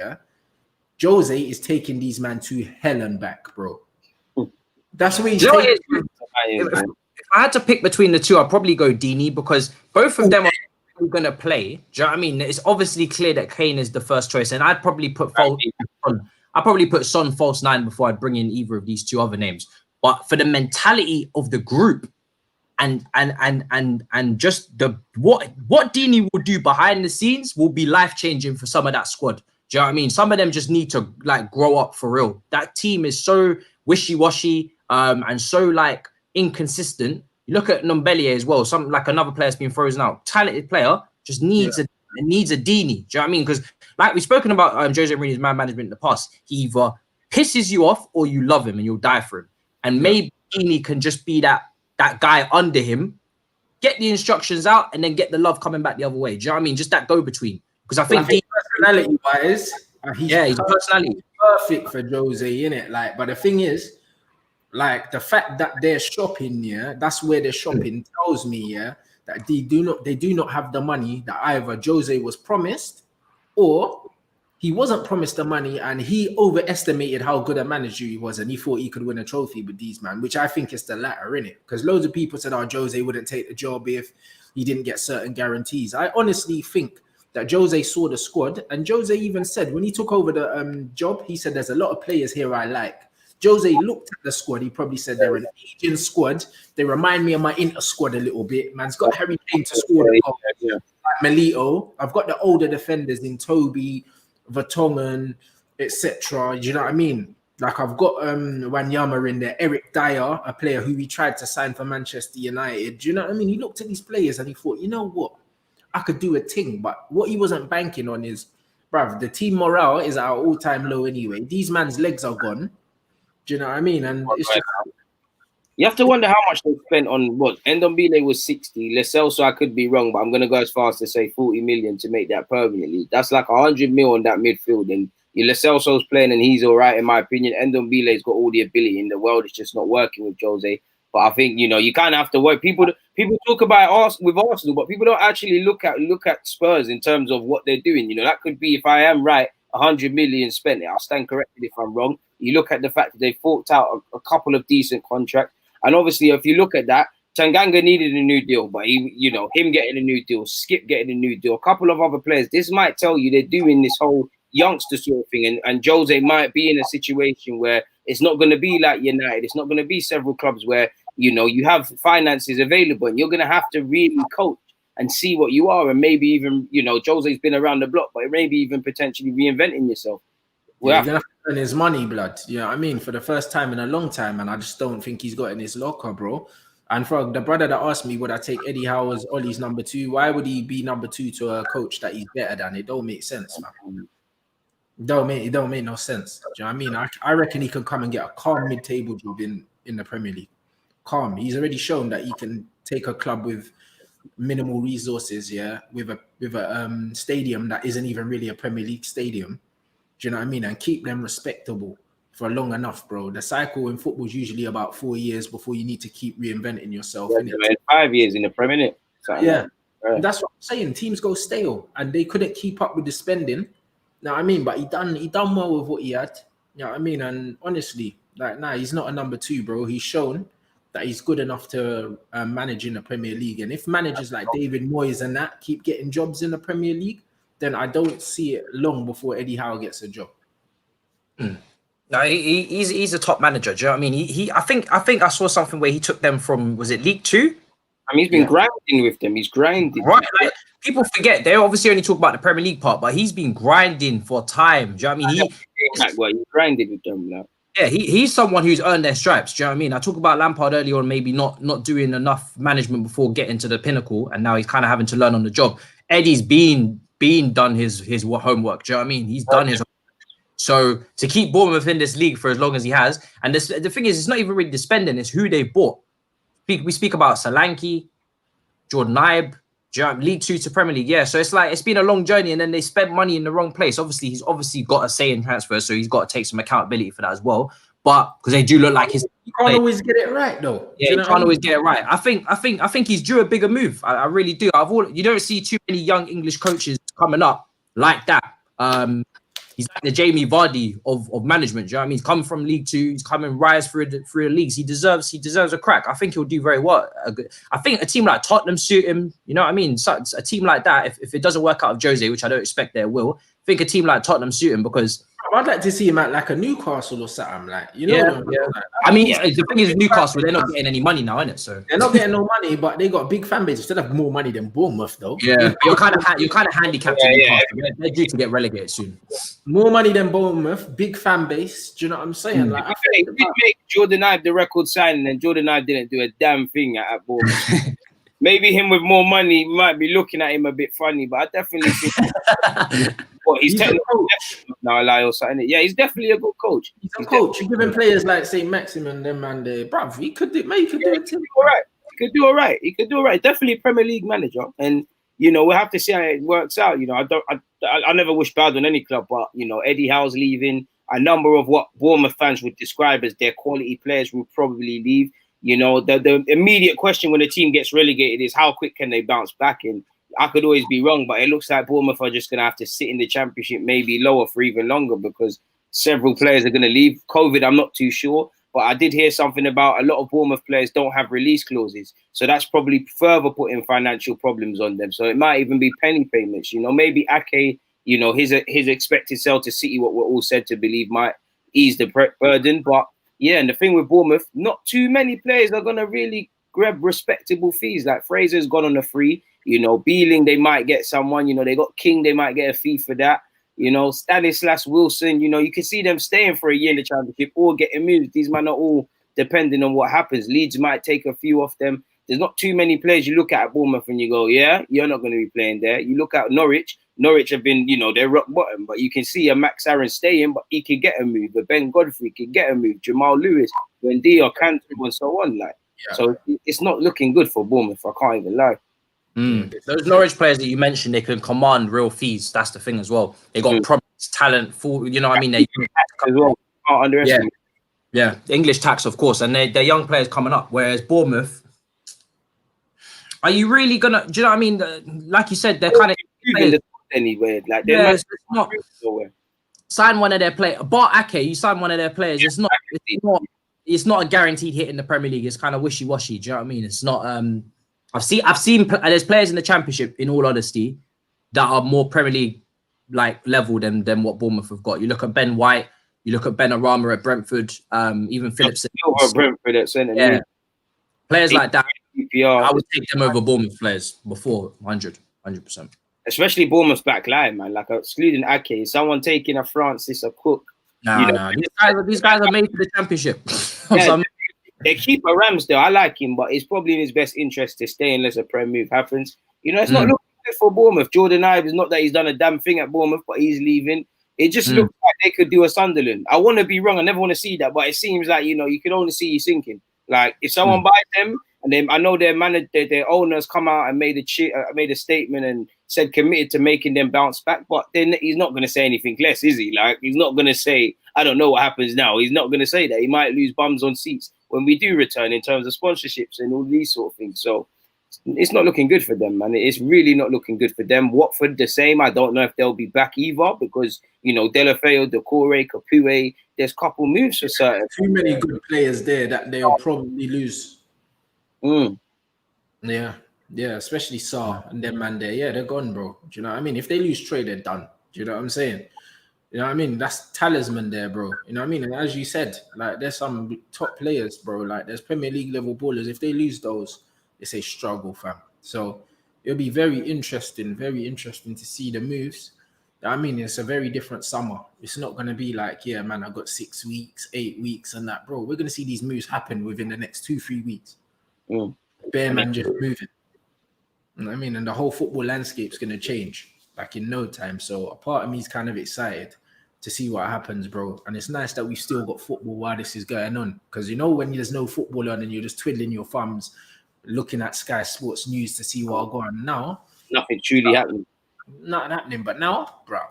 Jose is taking these man to hell and back, bro. That's what he's taking. If I had to pick between the two, I'd probably go Deeney, because both of them are going to play. Do you know what I mean? It's obviously clear that Kane is the first choice, and I'd probably put Son false 9 before I'd bring in either of these 2 other names. But for the mentality of the group and just the what Deeney will do behind the scenes will be life-changing for some of that squad. Do you know what I mean? Some of them just need to like grow up for real. That team is so wishy-washy and so like inconsistent. You look at Nombele as well. Some like another player's been frozen out. Talented player just needs a Deeney. Do you know what I mean? Because like we've spoken about Jose Mourinho's man management in the past, he either pisses you off or you love him and you'll die for him. And maybe Deeney can just be that guy under him, get the instructions out, and then get the love coming back the other way. Do you know what I mean? Just that go between. Because I think personality-wise, he's personality perfect for Jose, innit? Like, but the thing is, like the fact that they're shopping, that's where they're shopping tells me, that they do not have the money that either Jose was promised, or he wasn't promised the money and he overestimated how good a manager he was, and he thought he could win a trophy with these man, which I think is the latter, innit? Because loads of people said, Jose wouldn't take the job if he didn't get certain guarantees. I honestly think that Jose saw the squad, and Jose even said when he took over the job, he said, there's a lot of players here I like. Jose looked at the squad. He probably said they're an aging squad. They remind me of my Inter squad a little bit. Man's got Harry Kane to score the goal. Like Melito. I've got the older defenders in Toby, Vertonghen, etc. Do you know what I mean? Like I've got Wanyama in there, Eric Dyer, a player who we tried to sign for Manchester United. Do you know what I mean? He looked at these players and he thought, you know what? I could do a thing. But what he wasn't banking on is, bruv, the team morale is at our all-time low anyway. These man's legs are gone. Do you know what I mean? And it's just... You have to wonder how much they spent on what? Ndombele was 60. Lo Celso, I could be wrong, but I'm going to go as far as to say 40 million to make that permanently. That's like 100 mil on that midfield. And Lo Celso's playing and he's all right, in my opinion. Ndombele's got all the ability in the world. It's just not working with Jose. But I think, you kind of have to work. People talk about with Arsenal, but people don't actually look at Spurs in terms of what they're doing. That could be, if I am right, 100 million spent. I'll stand corrected if I'm wrong. You look at the fact that they forked out a couple of decent contracts. And obviously, if you look at that, Tanganga needed a new deal, but him getting a new deal, Skip getting a new deal, a couple of other players. This might tell you they're doing this whole youngster sort of thing. And Jose might be in a situation where it's not going to be like United. It's not going to be several clubs where, you have finances available and you're going to have to really coach and see what you are. And maybe even, Jose's been around the block, but maybe even potentially reinventing yourself. Well, you're going to have to earn his money, blood. You know what I mean? For the first time in a long time. And I just don't think he's got in his locker, bro. And for the brother that asked me, would I take Eddie Howe as Ollie's number 2? Why would he be number 2 to a coach that he's better than? It don't make sense, man. It don't make no sense. Do you know what I mean? I reckon he can come and get a calm mid-table job in the Premier League. Calm. He's already shown that he can take a club with minimal resources, with a stadium that isn't even really a Premier League stadium. Do you know what I mean? And keep them respectable for long enough, bro. The cycle in football is usually about 4 years before you need to keep reinventing yourself. Yeah, 5 years in the Premier League. Yeah. Right. That's what I'm saying. Teams go stale and they couldn't keep up with the spending. You know what I mean? But he done well with what he had. You know what I mean? And honestly, he's not a number 2, bro. He's shown that he's good enough to manage in the Premier League. And if managers like David Moyes and that keep getting jobs in the Premier League, then I don't see it long before Eddie Howe gets a job. No, he's a top manager. Do you know what I mean? I think I saw something where he took them from, was it League 2? I mean, he's been grinding with them. He's grinding. Right. Like, people forget they obviously only talk about the Premier League part, but he's been grinding for time. Do you know what I mean? He grinded with them now. Yeah, he's someone who's earned their stripes. Do you know what I mean? I talk about Lampard earlier on, maybe not doing enough management before getting to the pinnacle, and now he's kind of having to learn on the job. Eddie's done his homework. Do you know what I mean? He's done his homework. So to keep Bournemouth in this league for as long as he has, and the thing is, it's not even really the spending; it's who they bought. We speak about Solanke, Jordan Ibe, League 2 to Premier League. Yeah, so it's like it's been a long journey, and then they spent money in the wrong place. Obviously, he's got a say in transfers, so he's got to take some accountability for that as well. But because they do look like his, you can't always get it right though. Yeah, you can't always get it right. I think he's due a bigger move. I really do. You don't see too many young English coaches coming up like that. He's like the Jamie Vardy of management. Do you know what I mean? He's come from League 2. He's come and rise through the leagues. He deserves a crack. I think he'll do very well. I think a team like Tottenham suit him. You know what I mean? So a team like that, if it doesn't work out with Jose, which I don't expect there will, I think a team like Tottenham suit him because I'd like to see him at like a Newcastle or something, like, you know. Yeah. Like, I mean, the thing is, Newcastle, they're not getting any money now, innit? So they're not getting no money, but they got a big fan base. They still have more money than Bournemouth, though. Yeah, you're kind of handicapped. Newcastle. They're due to get relegated soon. More money than Bournemouth, big fan base. Do you know what I'm saying? Like, I think he did make Jordan Ibe the record signing, and Jordan Ibe didn't do a damn thing at Bournemouth. Maybe him with more money might be looking at him a bit funny, but I definitely think he's technical now, like, or something. Yeah, he's definitely a good coach. He's a coach. You're giving players like St. Maximin, them man, bruv, he could do it. He could do all right. Definitely a Premier League manager, and you know we'll have to see how it works out. You know, I never wish bad on any club, but you know Eddie Howe's leaving. A number of what Bournemouth fans would describe as their quality players will probably leave. You know, the immediate question when a team gets relegated is how quick can they bounce back? And I could always be wrong, but it looks like Bournemouth are just going to have to sit in the Championship, maybe lower for even longer because several players are going to leave. COVID, I'm not too sure, but I did hear something about a lot of Bournemouth players don't have release clauses. So that's probably further putting financial problems on them. So it might even be penny payments. You know, maybe Ake, you know, his expected sale to City, what we're all said to believe, might ease the burden, but yeah, and the thing with Bournemouth, not too many players are going to really grab respectable fees. Like Fraser's gone on a free, you know, Beeling, they might get someone, you know, they got King, they might get a fee for that. You know, Stanislas Wilson, you know, you can see them staying for a year in the Championship or getting moved. These might not all depending on what happens. Leeds might take a few off them. There's not too many players you look at Bournemouth and you go, yeah, you're not going to be playing there. You look at Norwich. Norwich have been, you know, they're rock bottom, but you can see a Max Aaron staying, but he could get a move. A Ben Godfrey could get a move. Jamal Lewis, Wendy or Cantu and so on. Like, so it's not looking good for Bournemouth. I can't even lie. Those Norwich players that you mentioned, they can command real fees. That's the thing as well. They got promise, talent, full. You know what I mean? They as well. Can't underestimate. Yeah, English tax, of course, and they're young players coming up. Whereas Bournemouth, are you really gonna? Do you know what I mean? Like you said, they're kind of anyway. Like they're not sign one of their players. Bar Ake, you sign one of their players. It's not a guaranteed hit in the Premier League. It's kind of wishy washy. Do you know what I mean? It's not. I've seen there's players in the Championship, in all honesty, that are more Premier League like level than what Bournemouth have got. You look at Ben White, you look at Ben Arama at Brentford, even Phillips. Brentford at centre. Players like that, I would take them over Bournemouth players before 100%. Especially Bournemouth's back line, man. Like excluding Ake, someone taking a Francis, a Cook. No. These guys are made for the Championship. They keep a Ramsdale. I like him, but it's probably in his best interest to stay unless a Prem move happens. You know, it's not looking good for Bournemouth. Jordan Ibe is not that he's done a damn thing at Bournemouth, but he's leaving. It just looks like they could do a Sunderland. I want to be wrong. I never want to see that, but it seems like, you know, you can only see you sinking. Like if someone buys them, and then I know their manager, their owners come out and made a statement and said committed to making them bounce back. But then he's not going to say anything less, is he? Like he's not going to say, I don't know what happens now. He's not going to say that. He might lose bums on seats when we do return in terms of sponsorships and all these sort of things. So it's not looking good for them, man. It's really not looking good for them. Watford the same. I don't know if they'll be back either because, you know, Delafeu, Decore, Capoue, there's a couple moves for certain. Too many good players there that they'll probably lose. Yeah, especially Sarr and them man there. Yeah, they're gone, bro. Do you know what I mean? If they lose trade, they're done. Do you know what I'm saying? You know what I mean? That's talisman there, bro. You know what I mean? And as you said, like there's some top players, bro. Like there's Premier League level ballers. If they lose those, it's a struggle, fam. So it'll be very interesting to see the moves. I mean, it's a very different summer. It's not going to be like, yeah, man, I got 6 weeks, 8 weeks and that, bro. We're going to see these moves happen within the next 2-3 weeks. Bare man just moving. You know what I mean? And the whole football landscape's going to change like in no time. So a part of me is kind of excited to see what happens, bro. And it's nice that we've still got football while this is going on. Because, you know, when there's no football on and you're just twiddling your thumbs, looking at Sky Sports News to see what's going on now. Nothing truly happening. Nothing happening. But now, bro,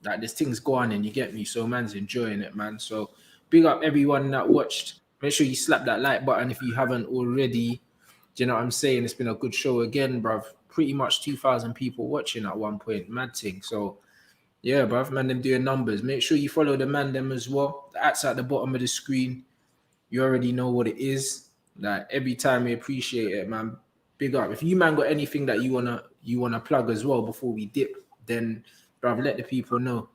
like there's things going on, you get me? So man's enjoying it, man. So big up everyone that watched. Make sure you slap that like button if you haven't already. Do you know what I'm saying? It's been a good show again, bruv. Pretty much 2,000 people watching at one point. Mad thing. So, yeah, bruv. Man, them doing numbers. Make sure you follow the man them as well. The at's at the bottom of the screen. You already know what it is. Like, every time we appreciate it, man. Big up. If you, man, got anything that you wanna plug as well before we dip, then, bruv, let the people know.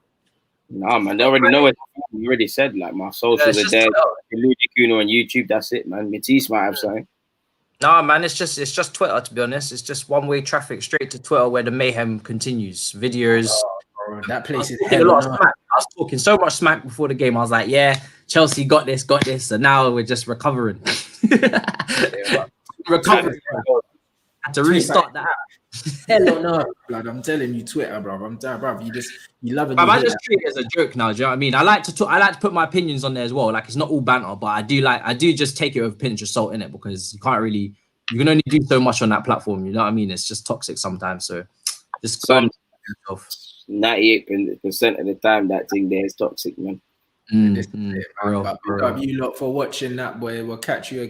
Nah, man, they already know it. You already said, like, my socials are there. Deluded Gooner on YouTube. That's it, man. Matisse might have something. Nah, man, it's just Twitter, to be honest. It's just one-way traffic straight to Twitter where the mayhem continues. Videos. Bro, that place is a lot of smack. I was talking so much smack before the game. I was like, yeah, Chelsea got this. And now we're just recovering. Recovering. Had to restart that. Hell no, blood. I'm telling you, Twitter, bro. You love it. I just treat it as a joke now. Do you know what I mean? I like to put my opinions on there as well. Like it's not all banter, but I do just take it with a pinch of salt in it because you can only do so much on that platform. You know what I mean? It's just toxic sometimes. So just 98% of the time, that thing there is toxic, man. But you lot for watching that, boy. We'll catch you again.